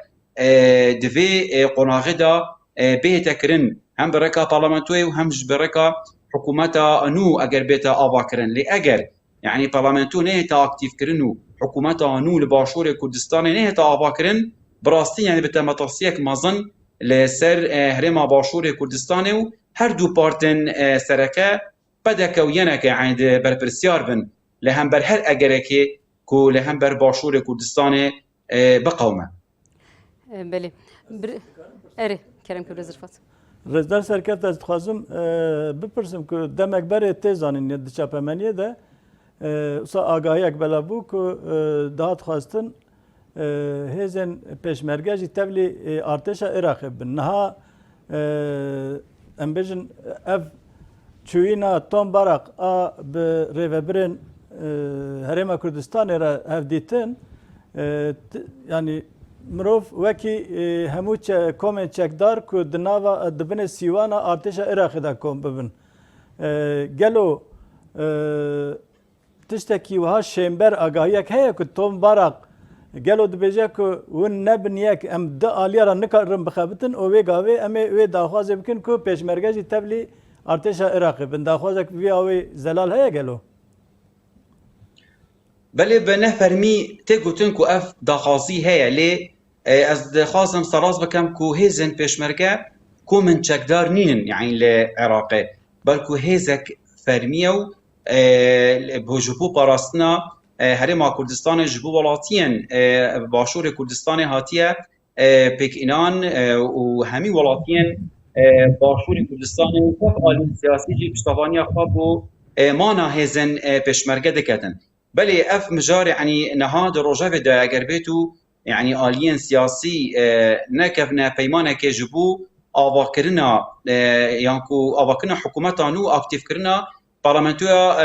S4: دوی قناغه دا بهتا کرن هم برکا پارلمانتوی و هم برکا حکومتا نو اگر بهتا آبا کرن لی اگر يعني پارلمانتو نیتا اکتیف کرن و حکومتا نو لباشور کردستان نیتا آبا کرن براستی يعني بتا مترسيك مازن لسر هرما باشور کردستان و هر دو پارتن سرکه بدک و ینک عند برپرسیار بن لهم بر هر اگرکی کو لهم بر باشور کردستان بقومه.
S1: بله. اره کرم که رزرفات.
S3: رزدار سرکت از خواستم بپرسم که دمک بر تیزانی دچاپمنیه ده سا آگاهی اکبلا بو که داد خواستن هزن پشمرگه جی تبلی ارتش عراق بن نها امبیجن اف چوینا توم باراق به ریوبرن هرما کردستان را هف دیتن یعنی مروف وکی همو کومن چکدار که دناوا دبن سیوانا ارتش عراق دا کوم ببن گلو تشتکی وها شیمبر آگاهی که هیا که توم باراق گلو دبیجه که ون نبنیه که ام ده آلیارا نکارم بخابتن او وی گاوی امی وی داخوازه بکن که پیشمرگه جی تبلی ارتش عراقی بن داخوازه که وی آوی زلال هیا گلو
S4: بله به نفرمی تی گوتن که اف داخوازی هیا لی از خواستم سراز بکم که هیزن پیشمرگه که من چکدار نینن یعنی لعراقی بلکه هیزک فرمیه و بجبو پاراستنا هرما کردستان جبو ولاتیان باشور کردستان هاتیه پیک اینان و همی ولاتیان باشور کردستان و کف آلین سیاسی جی پشتوانی خواب و مانا هزن پشمرگه دکتن بله اف مجار یعنی نهاد روژه دا اگر بیتو یعنی آلین سیاسی نکفنا پیمانه که جبو آوا کرنا یعنی که آوا کرنا حکومتانو اکتیف کرنا پارلمانتویا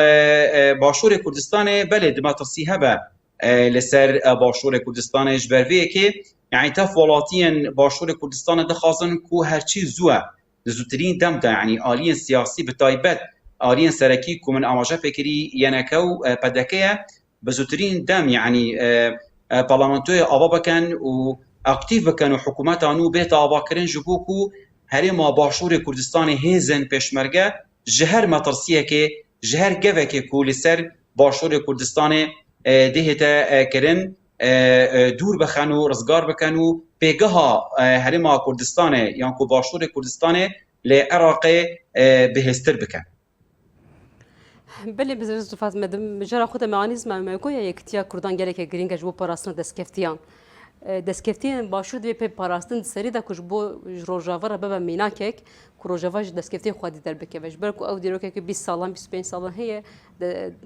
S4: باشور کردستان بله دماترسی هبه لسر باشور کردستان جبرویه که یعنی تف ولاتین باشور کردستان دخوازن که هرچی زوه زودترین دم ده یعنی آلین سیاسی بتایبت آلین سرکی که من آماجه فکری ینکو پدکه بزودترین دم یعنی پارلمانتویا آبا بکن و اکتیف بکن و حکومتانو بیت آبا کرن جبو که هرما باشور کردستان هیزن پشمرگه جهر مترسیه که جهر گوه که کولی سر باشور کردستان دهتا کرن دور بخن و رزگار بکن و پیگه ها هرما کردستان یعنی که باشور کردستان لعراق بهستر بکن.
S1: بله بزرگ فاز مدام جرا خود معنیز ما میگوی یکتیا کردان گله که گرینگ جو پاراستن دسکفتیان دسکفتیان باشور دی په پاراستن سری دا کوج بو روجاور به میناکک کروجاواج دسکفتین خودی در بکوش برکو او دیرو که 20 سالان 25 سالان هي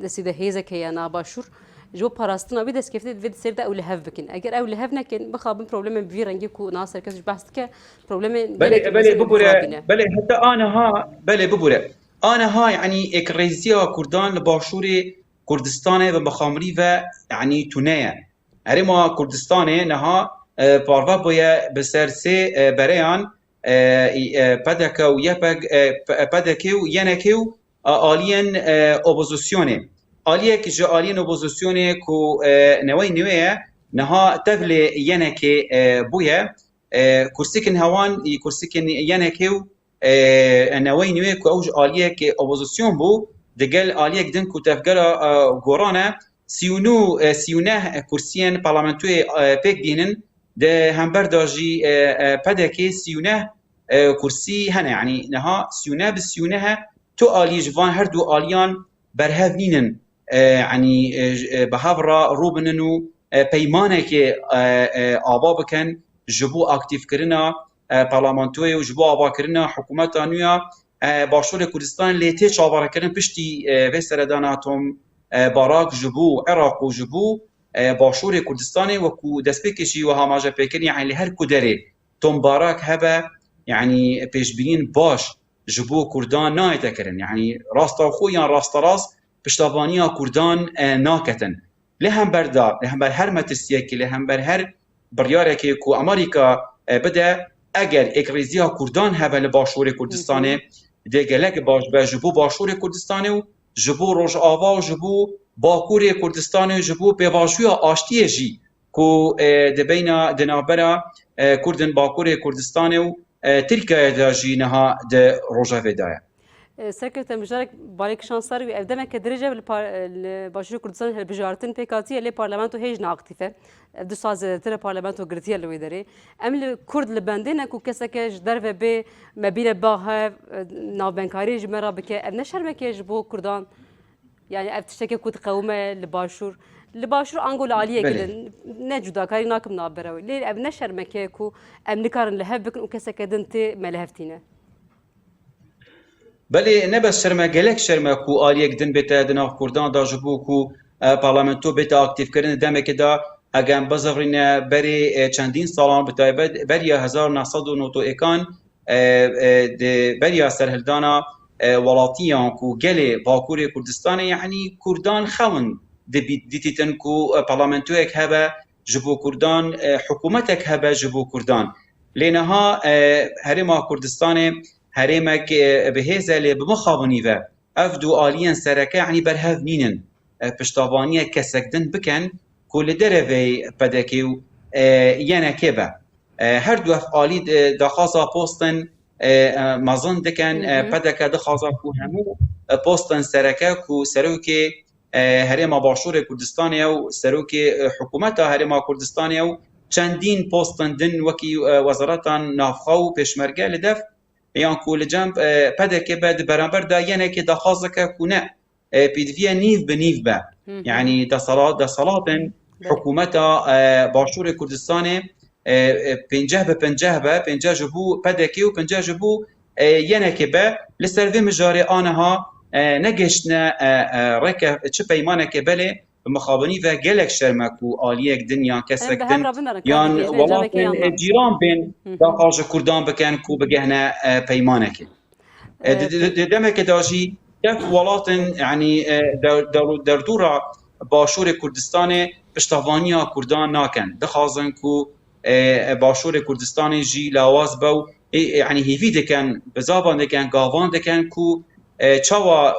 S1: دسیده هیزه که یا ناباشور جو باراستنا بي دسكفتي في سير ده او لهف بكن اگر او لهف نكن بخابن بروبلم بي رنگي كو ناصر كش بحث ك بروبلم
S4: بله ببوره بله حتى انا ها بله ببوره انا ها يعني اكريزيا كردان لباشور كردستان و مخامري و يعني تونيا هرما كردستان نها باروا بويا بسرسي بريان پدکه و پدکه و ینکه و آلین اپوزیسیونه آلیه که جو آلین اپوزیسیونه کو نوی نها تبل ینکه بویه کرسیکن هوان کرسیکن ینکه و نوی کو اوج آلیه که اپوزیسیون بو دگل آلیه کدن کو تفگل گورانه سیونه کرسیان پارلمانتوی پیک دینن ده همبر داجی پدکی سیونه کرسی هنه یعنی نها سیونه بسیونه ها تو آلی جوان هر دو آلیان برهف نینن یعنی بهافرا روبنن و پیمانه که آبا بکن جبو اکتیف کرنا پارلمانتوی و جبو آبا کرنا حکومت آنویا باشور کردستان لیتی چاواره کرن پشتی و سرداناتم باراک جبو عراق و جبو باشور کردستان و کو دسپیکشی و هماجه پیکر یعنی هر کدره تم باراک هبه یعنی پیشبین باش جبو کردان نایت کرن یعنی راست خو یا راست راست پشتابانی کردان ناکتن لهم بردا لهم بر هر متسیه که لهم بر هر بریاره که کو امریکا بده اگر اکریزیا کردان هبه لباشور کردستان دیگلک باش به جبو باشور کردستان و جبو روش آوا و جبو باکور کردستان و جبو پیواشوی آشتی جی کو دبینا دنابرا کردن باکور کردستان و ترکیه دا جی نها د روجاوی دایا
S1: سرکرت مجارك بالك شانسار وقدامك كدرجه باشور كردستان هالبجارتن بيكاتيه اللي بارلمانتو هيج ناقتفه دو ساز ترى بارلمانتو غرتيه اللي ويدري ام الكرد لبندنا كو كسك درفه ب ما بين باها نابنكاري جمره بك نشر مكيج بو كردان يعني افتشتكي كو تقومه لباشور انغول عاليه كده نجدا كاري ناكم نابراوي ليه اب نشر مكيكو ام نكارن لهبك وكسك دنت ملهفتينه
S4: بله نبس شرما گلک شرما کو آلیک دن بیت دناف کردان دا جبو کو پارلمانتو بیت اکتیف کردن دمه که دا اگم بزرین بری چندین سالان بتایبد بری 1991 بری سرهلدانا ولاتیان کو گله باکور کردستان یعنی کردان خون دیتیتن کو پارلمانتو یک هبه جبو کردان حکومتک هبه جبو کردان لینها هرما کردستان هرمك بهذا اللي بمخابني و افدو آليان سركه يعني برهف نينن پشتاوانيه كسكدن بكن كل درفي بدكيو ينكبه هر دو اف آلي دخازا بوستن مازن دكن بدك دخازا كو همو بوستن سركه كو سروكي هرما باشور كردستان او سروكي حكومتا هرما كردستان او چندين بوستن دن وكي وزارتان نافخو پشمرگه لدف یان کول جنب پدک بعد برابر دا یعنی که دخازک کنه پیدوی نیو به نیو به یعنی دا صلات حکومت باشور کردستان 50 به 50 به 50 جبو پدکی و 50 جبو یعنی که به لسروی مجاری آنها نگشتن رکه چه پیمانه که بله مخابنی و گلک شرمکو آلیک دنیا کسک دن یان ولاتن جیران بین داخل کردان بکن کو بگهنه پیمانه که دمه که داشی یک ولاتن یعنی در دورا باشور کردستان پشتوانی کردان ناکن دخازن کو باشور کردستان جی لاواز بو یعنی هیوی دکن بزابان دکن گاوان دکن کو چاوا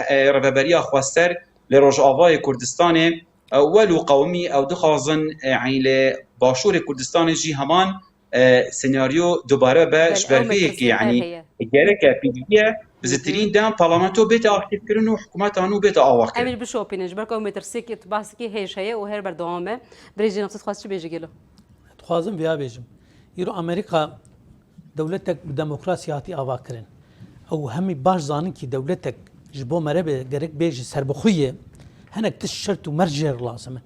S4: رببریا خواستر لرجعوای کردستان ولو قومی او دخازن یعنی لباشور کردستان جی همان سناریو دوباره به شبرفیه که یعنی گره که پیدیه بزترین دام پارلمانتو بیت اکتیف کرن و حکومت آنو بیت آواق کرن
S1: امیر بشوپینج برکو مترسیک اتباس کی هیش هی و هر بردوامه بریجی نفس خواست چی بیجی گلو
S2: خوازم بیا بیجم ایرو امریکا دولتك ديمقراطياتي اواكرن او همي باش زانن كي دولتك جبو مربه جرك بيجي سربخويه هناك تشرت ومرجر لازم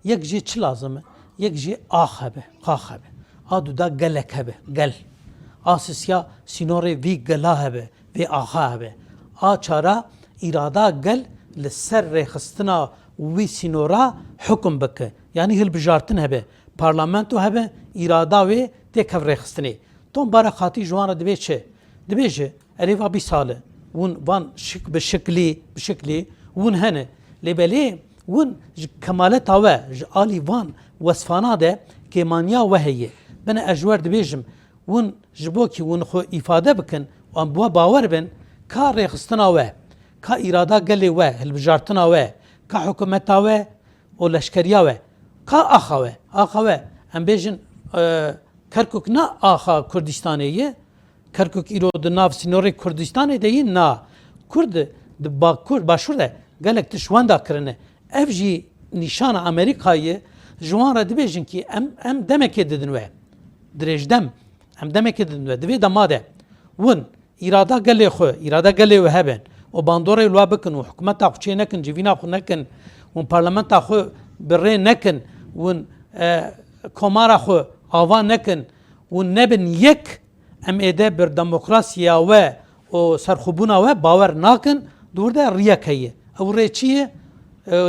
S2: يك جي تش لازم يك جي اخبه قاخبه ادو دا قالك هبه قال اساسيا سينوري في قلاهبه في اخابه ا چارا اراده قال للسر خستنا وی سینورا حکم بکه یعنی هلبجارتن هبه پارلمانتو هبه اراده وی تکف رخستنی تون بارا خاطی جوان دبی چه دبی چه اریوا بی ساله ون وان شک بشکلی ون هنه لبلی ون کمالت هوا آلی وان وصفانا ده که مانیا وهیه بنا اجوار دبیجم ون جبو کی ون خو ifade بکن و بوا باور بن کار رخستنا و کا اراده گلی و هلبجارتنا و کا حکومتا و و لشکریا و کا اخوه ام بیجن کرکوک نا آخا کردستانیه کرکوک ایرو د ناف سینوری کردستان دی نا کرد د باکور باشور ده گلک تشواندا کرنه اف جی نشان امریکایه جوان را دبیجن کی ام دمک ددن و درجدم ام دمک ددن و دوی دماده ون اراده گلی و هبن و باندوره لوا بکن و حکومت خو چه نکن جوینا خو نکن و پارلمان خو بره نکن ون کمارا خو آوا نکن و نبن یک ام ایده بر دموکراسیا و سرخوبونا و باور ناکن دور ده ریاکیه او ری چیه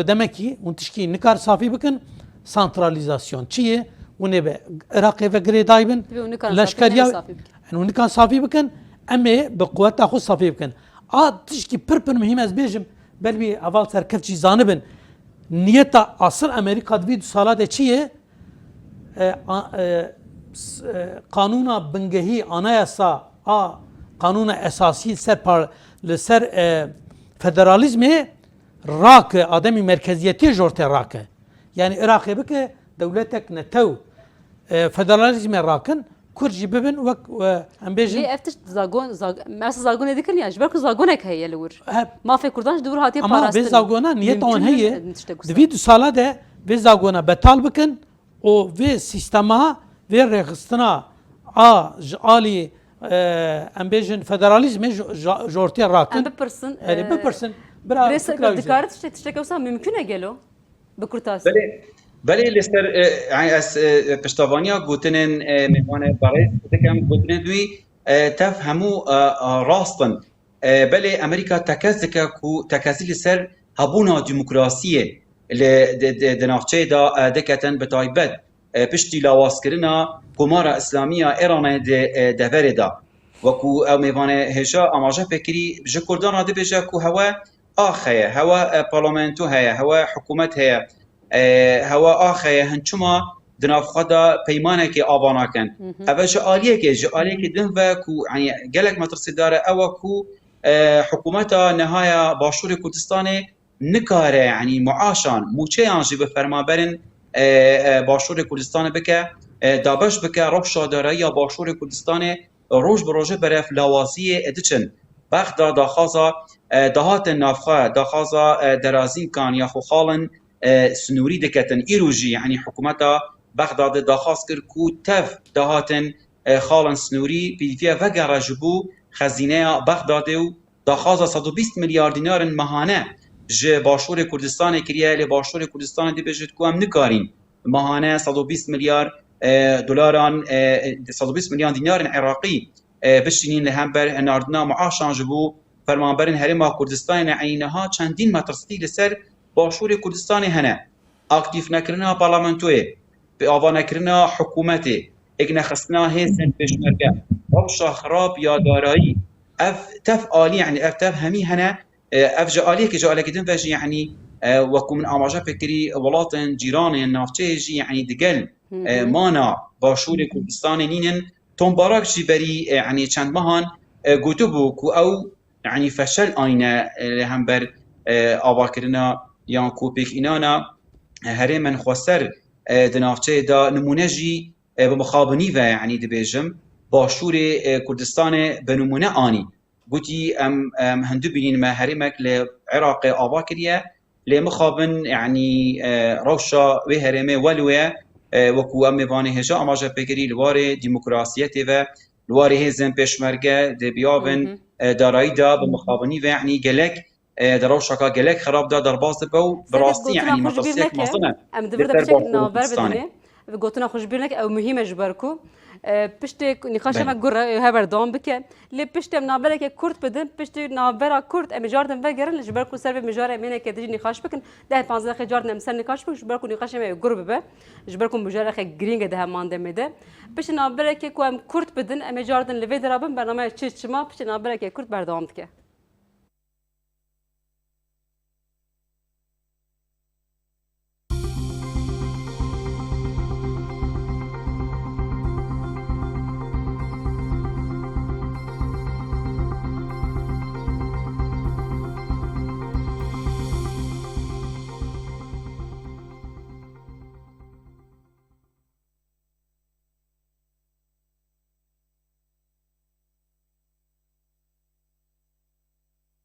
S2: دمکی اون تشکی نکار صافی بکن سانترالیزاسیون چیه اون به عراقی و گریدایبن لشکریا اون نکار صافی بکن اما به قوت خود صافی بکن تشکی پر مهم از بیجم بل بی اول سرکف چی زانبن نیتا اصل امریکا دوی دو سالاته چیه قانون بنگهی آنایسا قانون اساسی سر فدرالیزم راک آدمی مرکزیتی جورت راکه یعنی عراقی بکه دولتک نتو فدرالیزم راکن کرجی ببن و هم بیجن
S1: لی افتش زاگون دیکن یا جبر کو زاگونک هیه لور ما فکر کردنش دور هاتی
S2: اما به زاگونا نیت آن هیه دوی دو ساله ده به زاگونا بتال بکن و به سیستما و رخصتنا آلی ام بیجن فدرالیزم جورتی راکن
S1: ام بپرسن
S2: بپرسن برا
S1: دکارت تشتکه وسا ممکنه گلو بکرتاس
S4: بله لستر يعني اس پشتوانیا گوتنن میوان برای دکم گوتنن دوی تفهمو راستن بله امریکا تکازل سر هبونا ديمقراسيه لدنافچه دا دکتن بتایبت پشتی لاواز کرنا قمارا اسلامیه ایران دهوره دا وكو میوان هجا اماجه فکری بجه کردان راده بجه کو هوا آخه هوا پارلمانتو هیا هوا حکومت هیا هوا آخه هنچما دناف خدا پیمانه که آوانا کن اول جعالیه که دن و کو یعنی گلک مترسی داره او کو حکومتا نهایا باشور کردستان نکاره یعنی معاشان موچه آنجی به فرمابرن باشور کردستان بکه دابش بکه ربشا داره یا باشور کردستان روش بروژه برف لوازی ادچن بخت داخازا دهات نافخه داخازا درازین کان یا خو خالن سنوری دکتن ایروجی یعنی حکومتا بغداد داخواست کرد کو تف دهاتن خالن سنوری پیدیفیا وگره جبو خزینه بغداد و داخواست 120 میلیارد دینار ماهانه ج باشور کردستان کریه لی باشور کردستان دی بجد کو هم نکارین ماهانه 120 میلیارد دلاران 120 میلیون دینار عراقی بشینین لهم بر ناردنا معاشان جبو فرمانبرین هرما کردستان عینها چندین مترستی لسر باشور کردستان هنه اکتیف نکرنا پارلمانتوی به آوا نکرنا حکومتی اگه نخستنا هیزن پشمرگه ربشا خراب یا دارایی اف تف آلی یعنی اف تف همی هنه اف جالیه که جالیه که دن فجی یعنی وكو من آماجه فكري ولاتن جيراني النافچه جي يعني دقل مانا باشور كردستان نينن تنبارك جي بري يعني چند ماهان قوتبو كو او يعني فشل آينه هم بر آواكرنا يان كوبيك إنانا هري من خوستر دنافچه دا نمونه جي بمخابني و يعني دبيجم باشور كردستان بنمونه آني قوتي هندو بينين ما هرمك لعراق آواكريا لمخابن يعني روشا وهرمه ولوه وكو اموانه هجا اماجه بگری لوار ديمقراسيته و لوار هزن پشمرگه د بیاون دارایی دا بمخابنی و يعني گلک دروشا کا گلک خراب دا در باز بو براستی يعني متصيك مصنع
S1: ام دبر بشكل نوبر بدني گوتنا خوشبینک او مهمه جبرکو پشت نقاش ما گره هبر دام بکه لی پشت نابره که کرد بدن پشت نابره کرد امیجاردن وگرن جبرکو سر مجاره مینه که دیجی نقاش بکن ده 15 دقیقه جارد نمسر نقاش بکن جبرکو نقاش ما گر ببه جبرکو مجاره خه گرینگ ده مانده میده پشت نابره که کوام کرد بدن امیجاردن لوی درابن برنامه چی چما پشت نابره که کرد بردام که